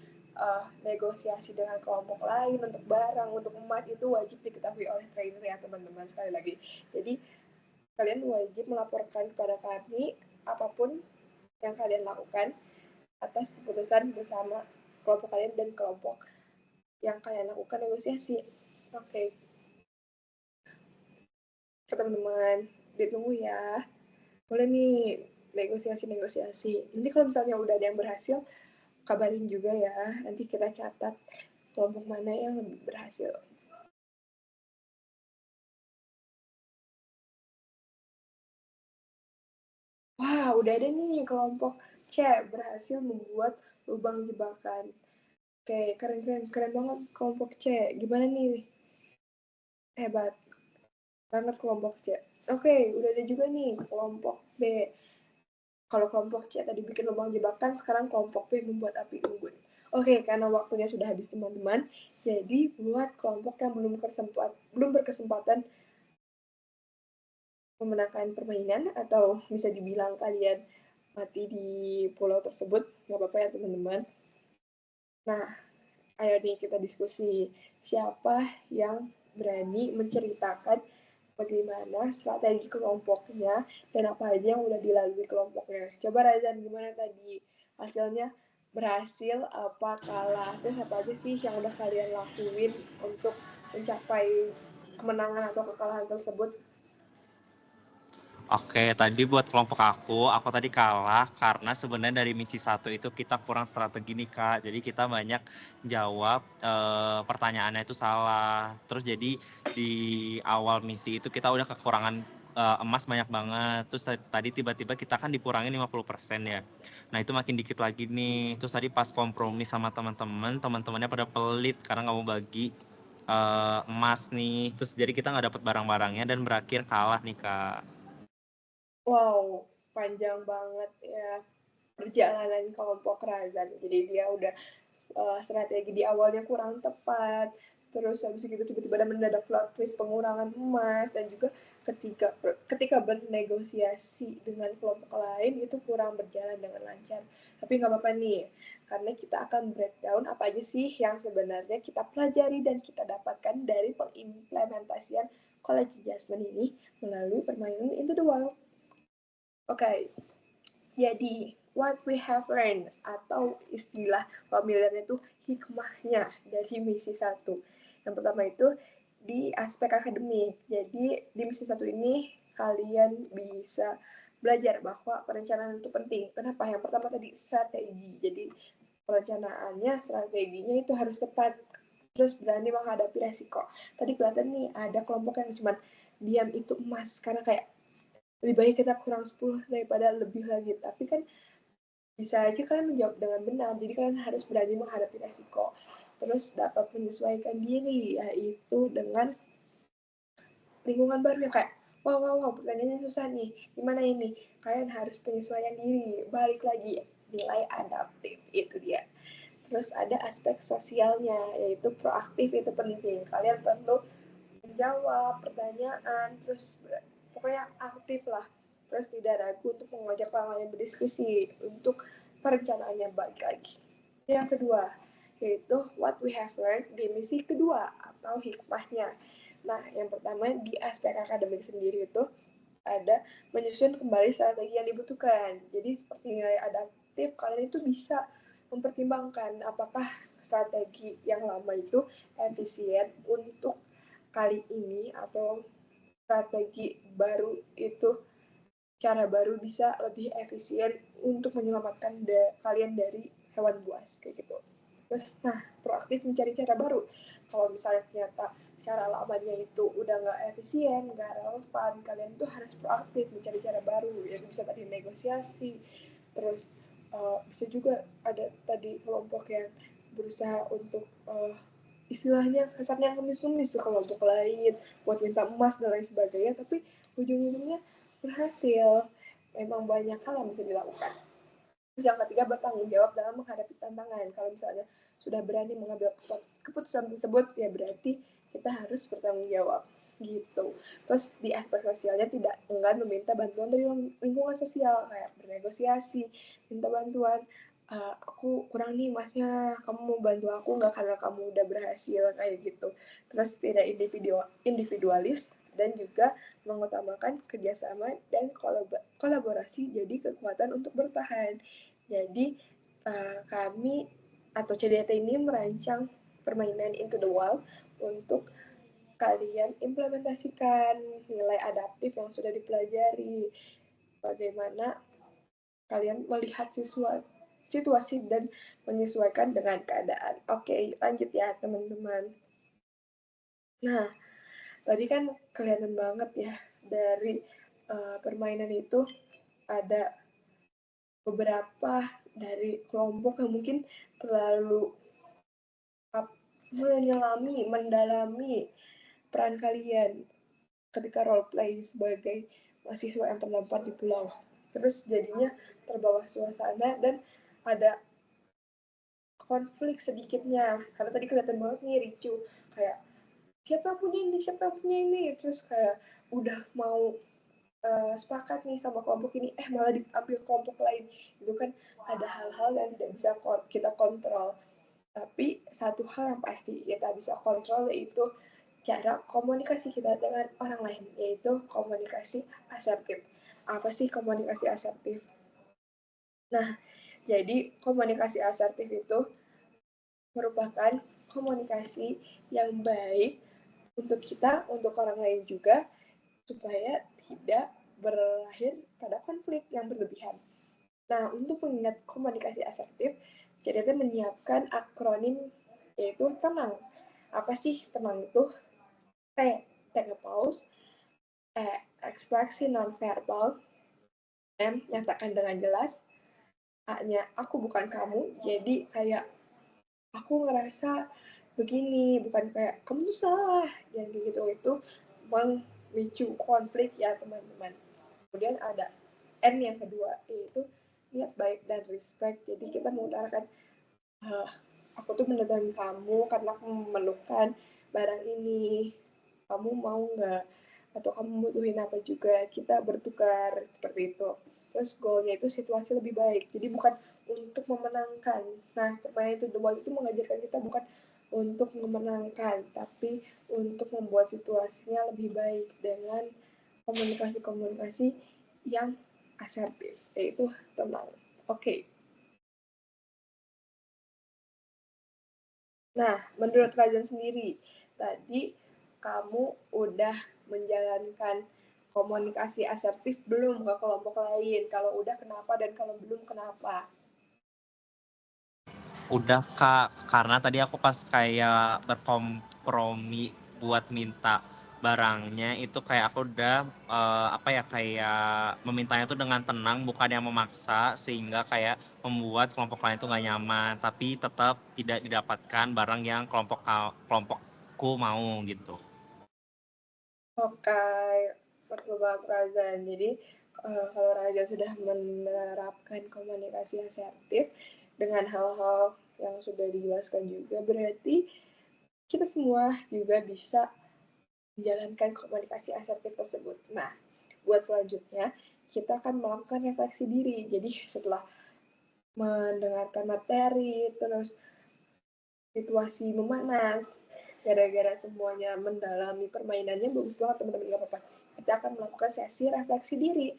Speaker 1: negosiasi dengan kelompok lain untuk barang, untuk emas, itu wajib diketahui oleh trainer ya teman-teman, sekali lagi. Jadi kalian wajib melaporkan kepada kami apapun yang kalian lakukan atas keputusan bersama kelompok kalian dan kelompok yang kalian lakukan negosiasi. Oke. Teman-teman, ditunggu ya. Boleh nih negosiasi. Nanti kalau misalnya udah ada yang berhasil, kabarin juga ya. Nanti kita catat kelompok mana yang lebih berhasil. Wah, udah ada nih kelompok C berhasil membuat lubang jebakan. Oke, keren banget kelompok C. Gimana nih? Hebat banget kelompok C. Oke, udah ada juga nih kelompok B. Kalau kelompok C tadi bikin lubang jebakan, sekarang kelompok B membuat api unggun. Oke, karena waktunya sudah habis teman-teman, jadi buat kelompok yang belum berkesempatan memenangkan permainan atau bisa dibilang kalian mati di pulau tersebut, nggak apa-apa ya teman-teman. Nah, ayo nih kita diskusi siapa yang berani menceritakan bagaimana strategi kelompoknya dan apa aja yang udah dilalui kelompoknya. Coba Razan, gimana tadi hasilnya, berhasil apa kalah, terus apa aja sih yang udah kalian lakuin untuk mencapai kemenangan atau kekalahan tersebut?
Speaker 2: Oke, tadi buat kelompok aku tadi kalah karena sebenarnya dari misi 1 itu kita kurang strategi nih Kak. Jadi kita banyak jawab pertanyaannya itu salah. Terus jadi di awal misi itu kita udah kekurangan emas banyak banget. Terus tadi tiba-tiba kita kan dikurangin 50% ya. Nah itu makin dikit lagi nih. Terus tadi pas kompromi sama teman-temannya pada pelit karena nggak mau bagi emas nih. Terus jadi kita nggak dapat barang-barangnya dan berakhir kalah nih Kak.
Speaker 1: Wow, panjang banget ya perjalanan kelompok Razan. Jadi dia udah strategi di awalnya kurang tepat, terus habis itu tiba-tiba ada mendadak plot twist pengurangan emas, dan juga ketika bernegosiasi dengan kelompok lain itu kurang berjalan dengan lancar. Tapi nggak apa-apa nih, karena kita akan breakdown apa aja sih yang sebenarnya kita pelajari dan kita dapatkan dari pengimplementasian college adjustment ini melalui permainan Into the Wild. Oke, jadi what we have learned atau istilah familiarnya itu hikmahnya dari misi 1. Yang pertama itu di aspek akademik. Jadi di misi 1 ini kalian bisa belajar bahwa perencanaan itu penting. Kenapa? Yang pertama tadi strategi. Jadi perencanaannya, strateginya itu harus tepat. Terus berani menghadapi resiko. Tadi kelihatan nih ada kelompok yang cuma diam itu emas karena kayak lebih baik kita kurang 10 daripada lebih lagi. Tapi kan bisa aja kalian menjawab dengan benar. Jadi kalian harus berani menghadapi resiko. Terus dapat menyesuaikan diri, yaitu dengan lingkungan baru yang kayak wow, pertanyaannya susah nih. Gimana ini? Kalian harus penyesuaian diri. Balik lagi, nilai adaptif. Itu dia. Terus ada aspek sosialnya, yaitu proaktif itu penting. Kalian perlu menjawab pertanyaan, terus pokoknya aktif lah. Terus tidak ragu untuk mengajak orang lain berdiskusi untuk perencanaannya balik lagi. Yang kedua, yaitu what we have learned di misi kedua atau hikmahnya. Nah, yang pertama di aspek akademik sendiri itu ada menyusun kembali strategi yang dibutuhkan. Jadi seperti nilai adaptif, kalian itu bisa mempertimbangkan apakah strategi yang lama itu efisien untuk kali ini atau strategi baru itu cara baru bisa lebih efisien untuk menyelamatkan kalian dari hewan buas kayak gitu. Terus nah proaktif mencari cara baru. Kalau misalnya ternyata cara lamanya itu udah nggak efisien, nggak relevan, kalian tuh harus proaktif mencari cara baru, yaitu bisa tadi negosiasi, terus bisa juga ada tadi kelompok yang berusaha untuk istilahnya kasarnya ngemis-ngemis ke kelompok lain buat minta emas dan lain sebagainya, tapi ujung-ujungnya berhasil. Memang banyak hal yang bisa dilakukan. Terus yang ketiga, bertanggung jawab dalam menghadapi tantangan. Kalau misalnya sudah berani mengambil keputusan tersebut, ya berarti kita harus bertanggung jawab gitu. Terus di aspek sosialnya tidak enggan meminta bantuan dari lingkungan sosial, kayak bernegosiasi, minta bantuan, aku kurang nih emasnya, kamu mau bantu aku nggak karena kamu udah berhasil, kayak gitu. Terus tidak individualis dan juga mengutamakan kerjasama dan kolaborasi jadi kekuatan untuk bertahan. Jadi kami atau CDT ini merancang permainan Into the Wild untuk kalian implementasikan nilai adaptif yang sudah dipelajari, bagaimana kalian melihat situasi dan menyesuaikan dengan keadaan. Oke, lanjut ya teman-teman. Nah, tadi kan kelihatan banget ya dari permainan itu ada beberapa dari kelompok yang mungkin terlalu mendalami peran kalian ketika role play sebagai mahasiswa yang terdampar di pulau. Terus jadinya terbawa suasana dan ada konflik sedikitnya. Karena tadi kelihatan banget nih ricu. Kayak siapa yang punya ini. Terus kayak udah mau sepakat nih sama kelompok ini, malah diambil kelompok lain. Itu kan ada hal-hal yang tidak bisa kita kontrol. Tapi satu hal yang pasti kita bisa kontrol, yaitu cara komunikasi kita dengan orang lain, yaitu komunikasi asertif. Apa sih komunikasi asertif? Nah, jadi komunikasi asertif itu merupakan komunikasi yang baik untuk kita, untuk orang lain juga, supaya tidak berakhir pada konflik yang berlebihan. Nah, untuk mengingat komunikasi asertif, CDT menyiapkan akronim yaitu tenang. Apa sih tenang itu? T, take a pause, ekspresi nonverbal, M, nyatakan dengan jelas, A-nya aku bukan kamu, jadi kayak aku ngerasa begini, bukan kayak kamu tuh salah, yang gitu itu memicu konflik ya teman-teman. Kemudian ada N yang kedua, yaitu niat baik dan respect. Jadi kita mengutarakan aku tuh mendatangi kamu karena aku memerlukan barang ini, kamu mau nggak, atau kamu butuhin apa juga, kita bertukar seperti itu. Terus goalnya itu situasi lebih baik, jadi bukan untuk memenangkan. Nah, permainan itu the Wild itu mengajarkan kita bukan untuk memenangkan, tapi untuk membuat situasinya lebih baik dengan komunikasi-komunikasi yang asertif, yaitu tenang. Oke. Nah, menurut kalian sendiri, tadi kamu udah menjalankan komunikasi asertif belum ke kelompok lain? Kalau udah kenapa, dan kalau belum kenapa?
Speaker 2: Udah Kak, karena tadi aku pas kayak berkompromi buat minta barangnya itu kayak aku udah kayak memintanya tuh dengan tenang, bukan yang memaksa, sehingga kayak membuat kelompok lain tuh nggak nyaman, tapi tetap tidak didapatkan barang yang kelompokku mau gitu.
Speaker 1: Oke, betul banget Razan. Jadi kalau Razan sudah menerapkan komunikasi asertif dengan hal-hal yang sudah dijelaskan juga, berarti kita semua juga bisa menjalankan komunikasi asertif tersebut. Nah, buat selanjutnya, kita akan melakukan refleksi diri. Jadi setelah mendengarkan materi, terus situasi memanas, gara-gara semuanya mendalami permainannya, bagus banget teman-teman, gak apa-apa. Kita akan melakukan sesi refleksi diri.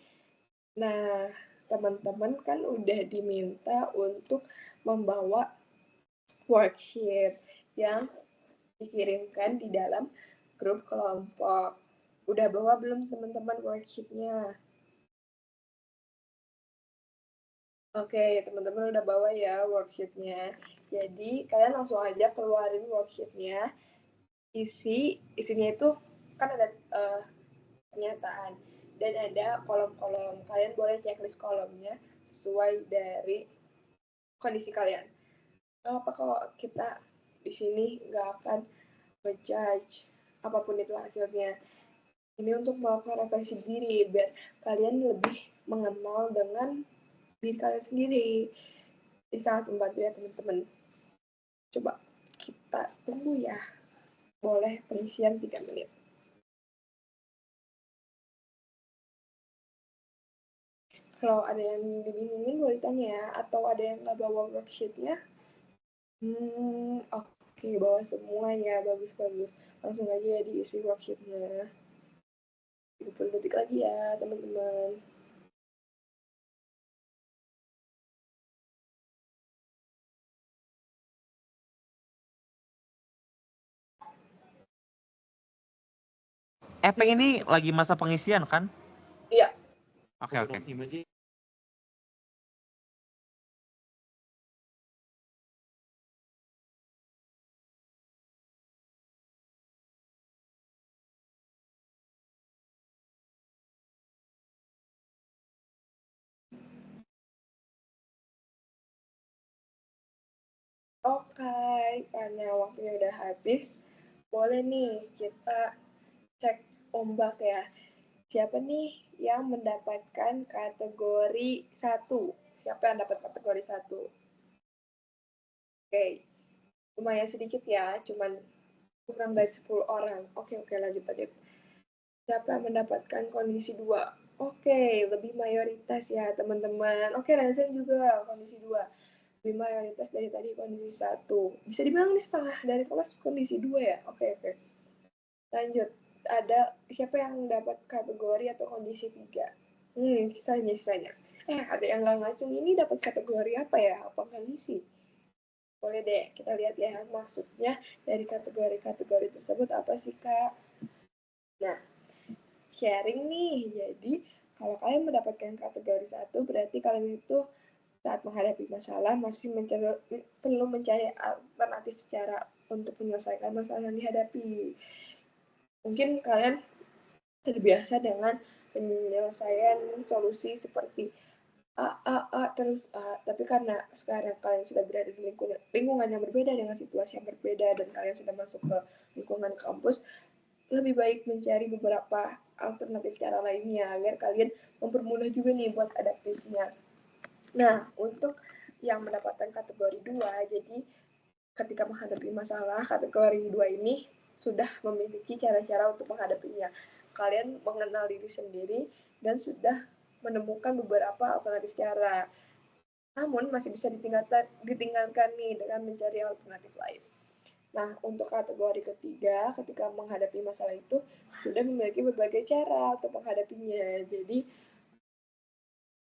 Speaker 1: Nah, teman-teman kan udah diminta untuk membawa worksheet yang dikirimkan di dalam grup kelompok. Udah bawa belum teman-teman worksheetnya? Oke, teman-teman udah bawa ya worksheetnya. Jadi kalian langsung aja keluarin worksheetnya. Isinya itu kan ada pernyataan dan ada kolom-kolom. Kalian boleh checklist kolomnya sesuai dari kondisi kalian. Apa kalau kita di sini nggak akan ngejudge apapun itu hasilnya. Ini untuk melakukan refleksi diri biar kalian lebih mengenal dengan diri kalian sendiri. Ini sangat membantu ya teman-teman. Coba kita tunggu ya. Boleh pengisian 3 menit. Kalau ada yang dibingungin boleh tanya ya, atau ada yang nggak bawa worksheetnya. Oke, bawa semua ya, bagus-bagus. Langsung aja ya diisi worksheetnya. 30 detik lagi ya teman-teman.
Speaker 2: Epeng ini lagi masa pengisian kan?
Speaker 1: Iya.
Speaker 2: Oke.
Speaker 1: Oke, karena waktunya udah habis, boleh nih kita cek ombak ya. Siapa nih yang mendapatkan kategori 1? Siapa yang dapat kategori 1? Oke, lumayan sedikit ya, cuman kurang dari 10 orang. Oke, lanjut aja. Siapa yang mendapatkan kondisi 2? Oke, lebih mayoritas ya teman-teman. Oke, Razan juga kondisi 2. Lebih mayoritas dari tadi kondisi 1. Bisa dibilang ini setengah dari kelas kondisi 2 ya? Oke. Lanjut. Ada siapa yang dapat kategori atau kondisi 3? Sisanya. Ada yang nggak ngacung, ini dapat kategori apa ya? Apa nggak ngisi? Boleh deh, kita lihat ya maksudnya dari kategori-kategori tersebut apa sih, Kak? Nah, sharing nih. Jadi, kalau kalian mendapatkan kategori 1, berarti kalian itu saat menghadapi masalah masih perlu mencari alternatif cara untuk menyelesaikan masalah yang dihadapi. Mungkin kalian terbiasa dengan penyelesaian solusi seperti terus tapi karena sekarang kalian sudah berada di lingkungan yang berbeda dengan situasi yang berbeda dan kalian sudah masuk ke lingkungan kampus, lebih baik mencari beberapa alternatif cara lainnya agar kalian mempermudah juga nih buat adaptasinya. Nah, untuk yang mendapatkan kategori 2, jadi ketika menghadapi masalah kategori 2 ini sudah memiliki cara-cara untuk menghadapinya. Kalian mengenal diri sendiri dan sudah menemukan beberapa alternatif cara. Namun masih bisa ditinggalkan nih dengan mencari alternatif lain. Nah, untuk kategori ketiga, ketika menghadapi masalah itu sudah memiliki berbagai cara untuk menghadapinya. Jadi,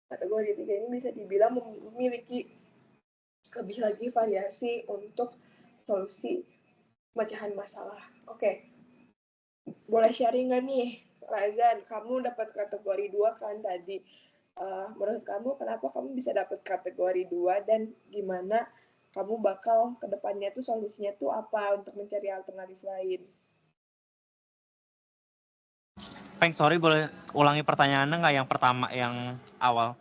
Speaker 1: kategori ketiga ini bisa dibilang memiliki lebih lagi variasi untuk solusi pemecahan masalah. Oke, boleh sharing nggak nih, Razan? Kamu dapat kategori 2 kan tadi. Menurut kamu, kenapa kamu bisa dapat kategori 2 dan gimana kamu bakal ke depannya tuh solusinya tuh apa untuk mencari alternatif lain?
Speaker 2: Peng, sorry boleh ulangi pertanyaannya nggak yang pertama, yang awal?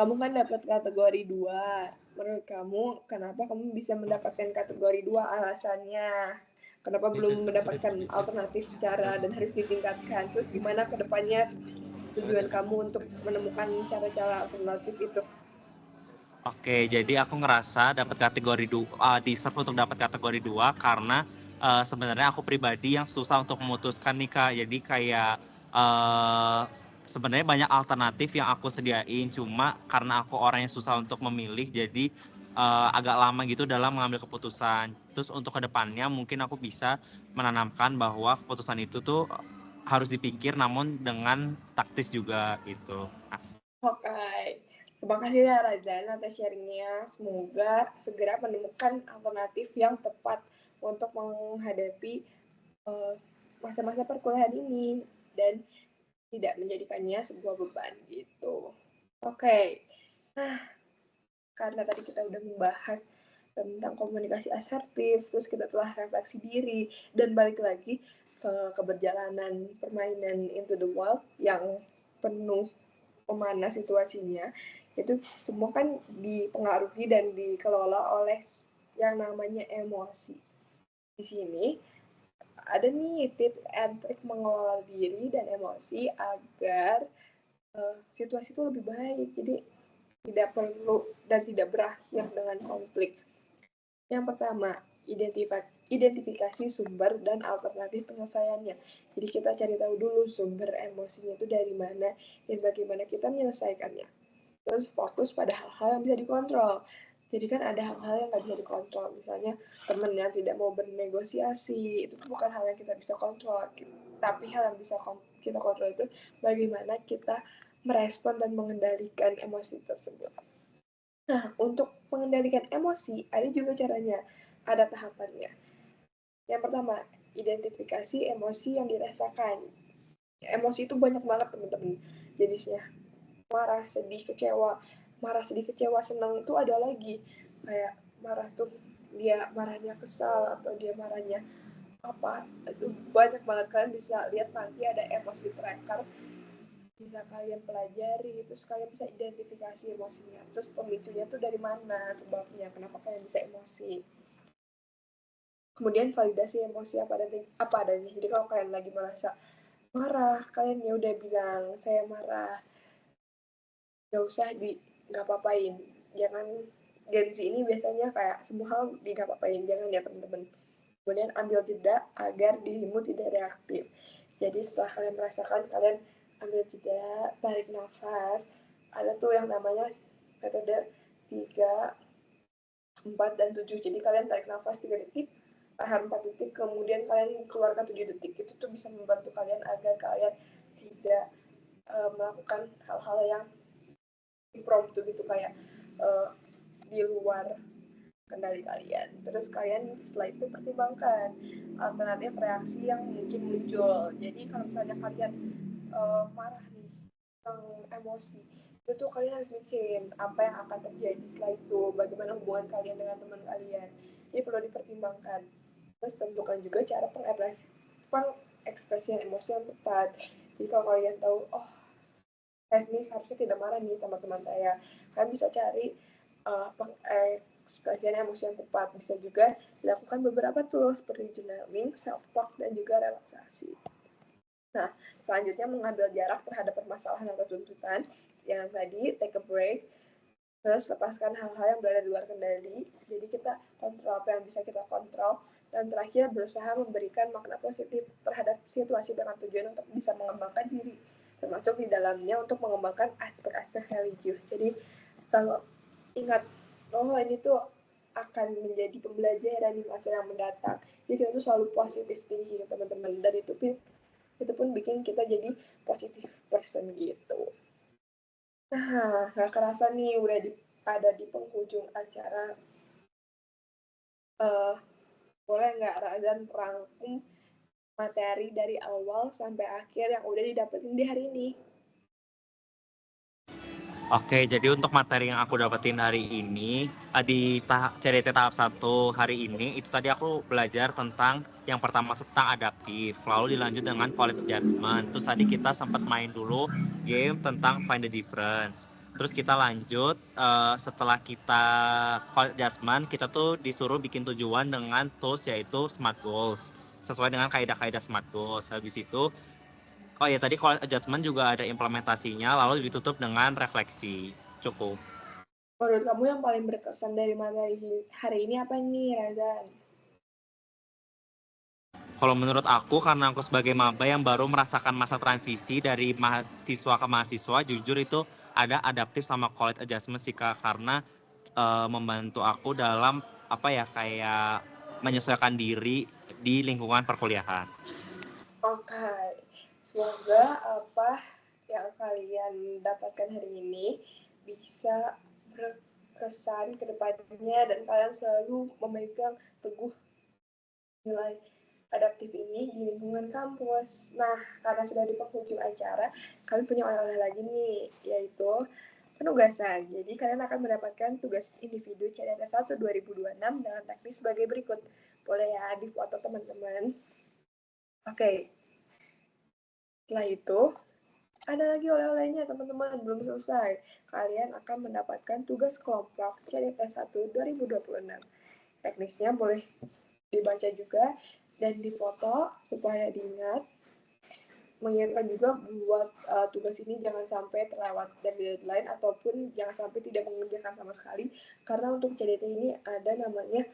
Speaker 1: Kamu kan dapat kategori 2. Menurut kamu, kenapa kamu bisa mendapatkan kategori 2? Alasannya. Kenapa belum mendapatkan alternatif cara dan harus ditingkatkan? Terus gimana ke depannya tujuan kamu untuk menemukan cara-cara alternatif itu?
Speaker 2: Oke, jadi aku ngerasa dapat kategori deserve untuk dapat kategori 2 karena sebenarnya aku pribadi yang susah untuk memutuskan nih Kak. Jadi kayak sebenarnya banyak alternatif yang aku sediain, cuma karena aku orang yang susah untuk memilih, jadi agak lama gitu dalam mengambil keputusan. Terus untuk kedepannya mungkin aku bisa menanamkan bahwa keputusan itu tuh harus dipikir namun dengan taktis juga gitu.
Speaker 1: Oke. Terima kasih ya Razan atas sharingnya. Semoga segera menemukan alternatif yang tepat untuk menghadapi masa-masa perkuliahan ini dan tidak menjadikannya sebuah beban gitu. Oke. Nah, karena tadi kita udah membahas tentang komunikasi asertif, terus kita telah refleksi diri dan balik lagi ke keberjalanan permainan Into the Wild yang penuh pemanas situasinya, itu semua kan dipengaruhi dan dikelola oleh yang namanya emosi. Di sini ada nih tips and trik mengelola diri dan emosi agar situasi itu lebih baik. Jadi tidak perlu dan tidak berakhir dengan konflik. Yang pertama, identifikasi sumber dan alternatif penyelesaiannya. Jadi kita cari tahu dulu sumber emosinya itu dari mana dan bagaimana kita menyelesaikannya. Terus fokus pada hal-hal yang bisa dikontrol. Jadi kan ada hal-hal yang nggak bisa dikontrol. Misalnya teman yang tidak mau bernegosiasi, itu bukan hal yang kita bisa kontrol. Tapi hal yang bisa kita kontrol itu bagaimana kita merespon dan mengendalikan emosi tersebut. Nah, untuk mengendalikan emosi, ada juga caranya, ada tahapannya. Yang pertama, identifikasi emosi yang dirasakan. Emosi itu banyak banget teman-teman jenisnya. Marah, sedih, kecewa. Marah, sedih, kecewa, senang itu ada lagi. Kayak marah tuh dia marahnya kesal atau dia marahnya apa. Itu banyak banget, kalian bisa lihat nanti ada emosi tracker, bisa kalian pelajari, terus kalian bisa identifikasi emosinya, terus pemicunya tuh dari mana, sebabnya kenapa kalian bisa emosi. Kemudian validasi emosi apa adanya. Jadi kalau kalian lagi merasa marah, kalian ya udah bilang saya marah, gak usah nggak apa-apain. Jangan, Gen Z ini biasanya kayak semua hal nggak apa-apain, jangan ya teman-teman. Kemudian ambil jeda agar dirimu tidak reaktif. Jadi setelah kalian merasakan, kalian ambil jeda, tarik nafas. Ada tuh yang namanya metode 3, 4, dan 7. Jadi kalian tarik nafas 3 detik, tahan 4 detik, kemudian kalian keluarkan 7 detik. Itu tuh bisa membantu kalian agar kalian tidak melakukan hal-hal yang impromptu gitu, kayak di luar kendali kalian. Terus kalian setelah itu pertimbangkan alternatif reaksi yang mungkin muncul. Jadi kalau misalnya kalian marah nih, emosi, itu tuh kalian harus mikirin apa yang akan terjadi setelah itu, bagaimana hubungan kalian dengan teman kalian. Jadi perlu dipertimbangkan. Terus tentukan juga cara pengekspresian emosi yang tepat. Jadi kalau kalian tahu, oh ini seharusnya tidak marah nih teman-teman saya. Kalian bisa cari pengekspresian emosi yang tepat. Bisa juga dilakukan beberapa tools seperti journaling, self-talk, dan juga relaksasi. Nah, selanjutnya mengambil jarak terhadap permasalahan atau tuntutan. Yang tadi, take a break, terus lepaskan hal-hal yang berada di luar kendali. Jadi kita kontrol apa yang bisa kita kontrol. Dan terakhir, berusaha memberikan makna positif terhadap situasi dengan tujuan untuk bisa mengembangkan diri, termasuk di dalamnya untuk mengembangkan aspek-aspek religius. Jadi kalau ingat, oh ini tuh akan menjadi pembelajaran di masa yang mendatang. Jadi kita tuh selalu positif tinggi teman-teman, dan itu pun bikin kita jadi positif person gitu. Nah, nggak kerasa nih udah ada di penghujung acara. Boleh nggak Razan rangkum materi dari awal sampai akhir yang udah didapetin di hari ini?
Speaker 2: Oke, jadi untuk materi yang aku dapetin hari ini di CDT tahap 1 hari ini, itu tadi aku belajar tentang yang pertama tentang adaptif, lalu dilanjut dengan quality judgment. Terus tadi kita sempat main dulu game tentang find the difference. Terus kita lanjut, setelah kita quality judgment, kita tuh disuruh bikin tujuan dengan tools yaitu SMART Goals, sesuai dengan kaidah-kaidah SMART Goals. Habis itu, oh ya, tadi quality adjustment juga ada implementasinya, lalu ditutup dengan refleksi. Cukup.
Speaker 1: Menurut kamu yang paling berkesan dari materi hari ini apa nih, Razan?
Speaker 2: Kalau menurut aku, karena aku sebagai maba yang baru merasakan masa transisi dari mahasiswa ke mahasiswa, jujur itu ada adaptif sama quality adjustment sih Kak, karena membantu aku dalam kayak menyesuaikan diri di lingkungan perkuliahan.
Speaker 1: Oke, semoga apa yang kalian dapatkan hari ini bisa berkesan ke depannya dan kalian selalu memegang teguh nilai adaptif ini di lingkungan kampus. Nah, karena sudah di penghujung acara, kalian punya oleh-oleh lagi nih, yaitu penugasan. Jadi kalian akan mendapatkan tugas individu CDT 1 2026 dengan teknis sebagai berikut. Boleh ya di foto teman-teman. Oke. Setelah itu, ada lagi oleh-olehnya teman-teman, belum selesai. Kalian akan mendapatkan tugas kelompok CDT 1 2026. Teknisnya boleh dibaca juga dan difoto supaya diingat. Mengingatkan juga buat tugas ini jangan sampai terlewat dari deadline ataupun jangan sampai tidak mengerjakan sama sekali, karena untuk CDT ini ada namanya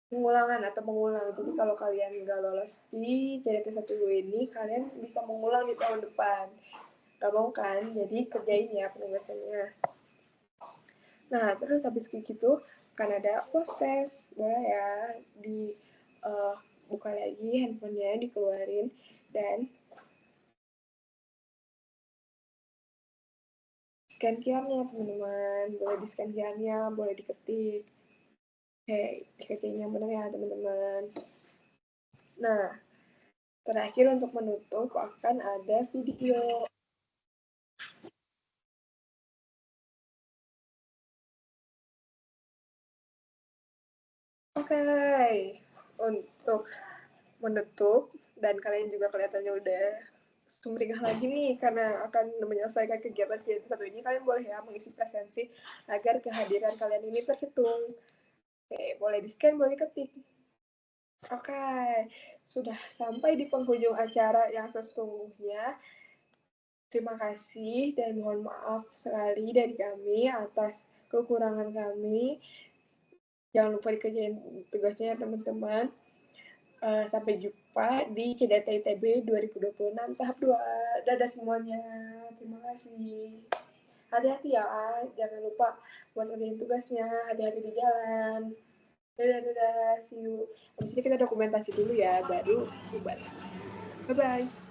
Speaker 1: pengulangan atau mengulang. Jadi kalau kalian nggak lolos di CDT 1 ini, kalian bisa mengulang di tahun depan. Gak mau kan? Jadi kerjain ya penugasannya. Nah, terus habis kayak gitu, kan ada post test. Boleh ya buka lagi handphonenya, dikeluarin, dan scan QR-nya teman-teman. Boleh di scan QR-nya, boleh diketik. Oke, diketiknya benar ya teman-teman. Nah, terakhir untuk menutup akan ada video. Oke, untuk menutup dan kalian juga kelihatannya udah sumringah lagi nih karena akan menyelesaikan kegiatan CDT 1 ini, kalian boleh ya mengisi presensi agar kehadiran kalian ini terhitung. Oke, boleh di scan, boleh ketik. Oke, sudah sampai di penghujung acara yang sesungguhnya. Terima kasih dan mohon maaf sekali dari kami atas kekurangan kami. Jangan lupa dikerjain tugasnya ya teman-teman. Sampai jumpa di CDT ITB 2026 tahap 2. Dadah semuanya. Terima kasih. Hati-hati ya, jangan lupa buat ngerjain tugasnya. Hati-hati di jalan. Dadah, see you. Habis ini kita dokumentasi dulu ya, baru bubar. Bye-bye.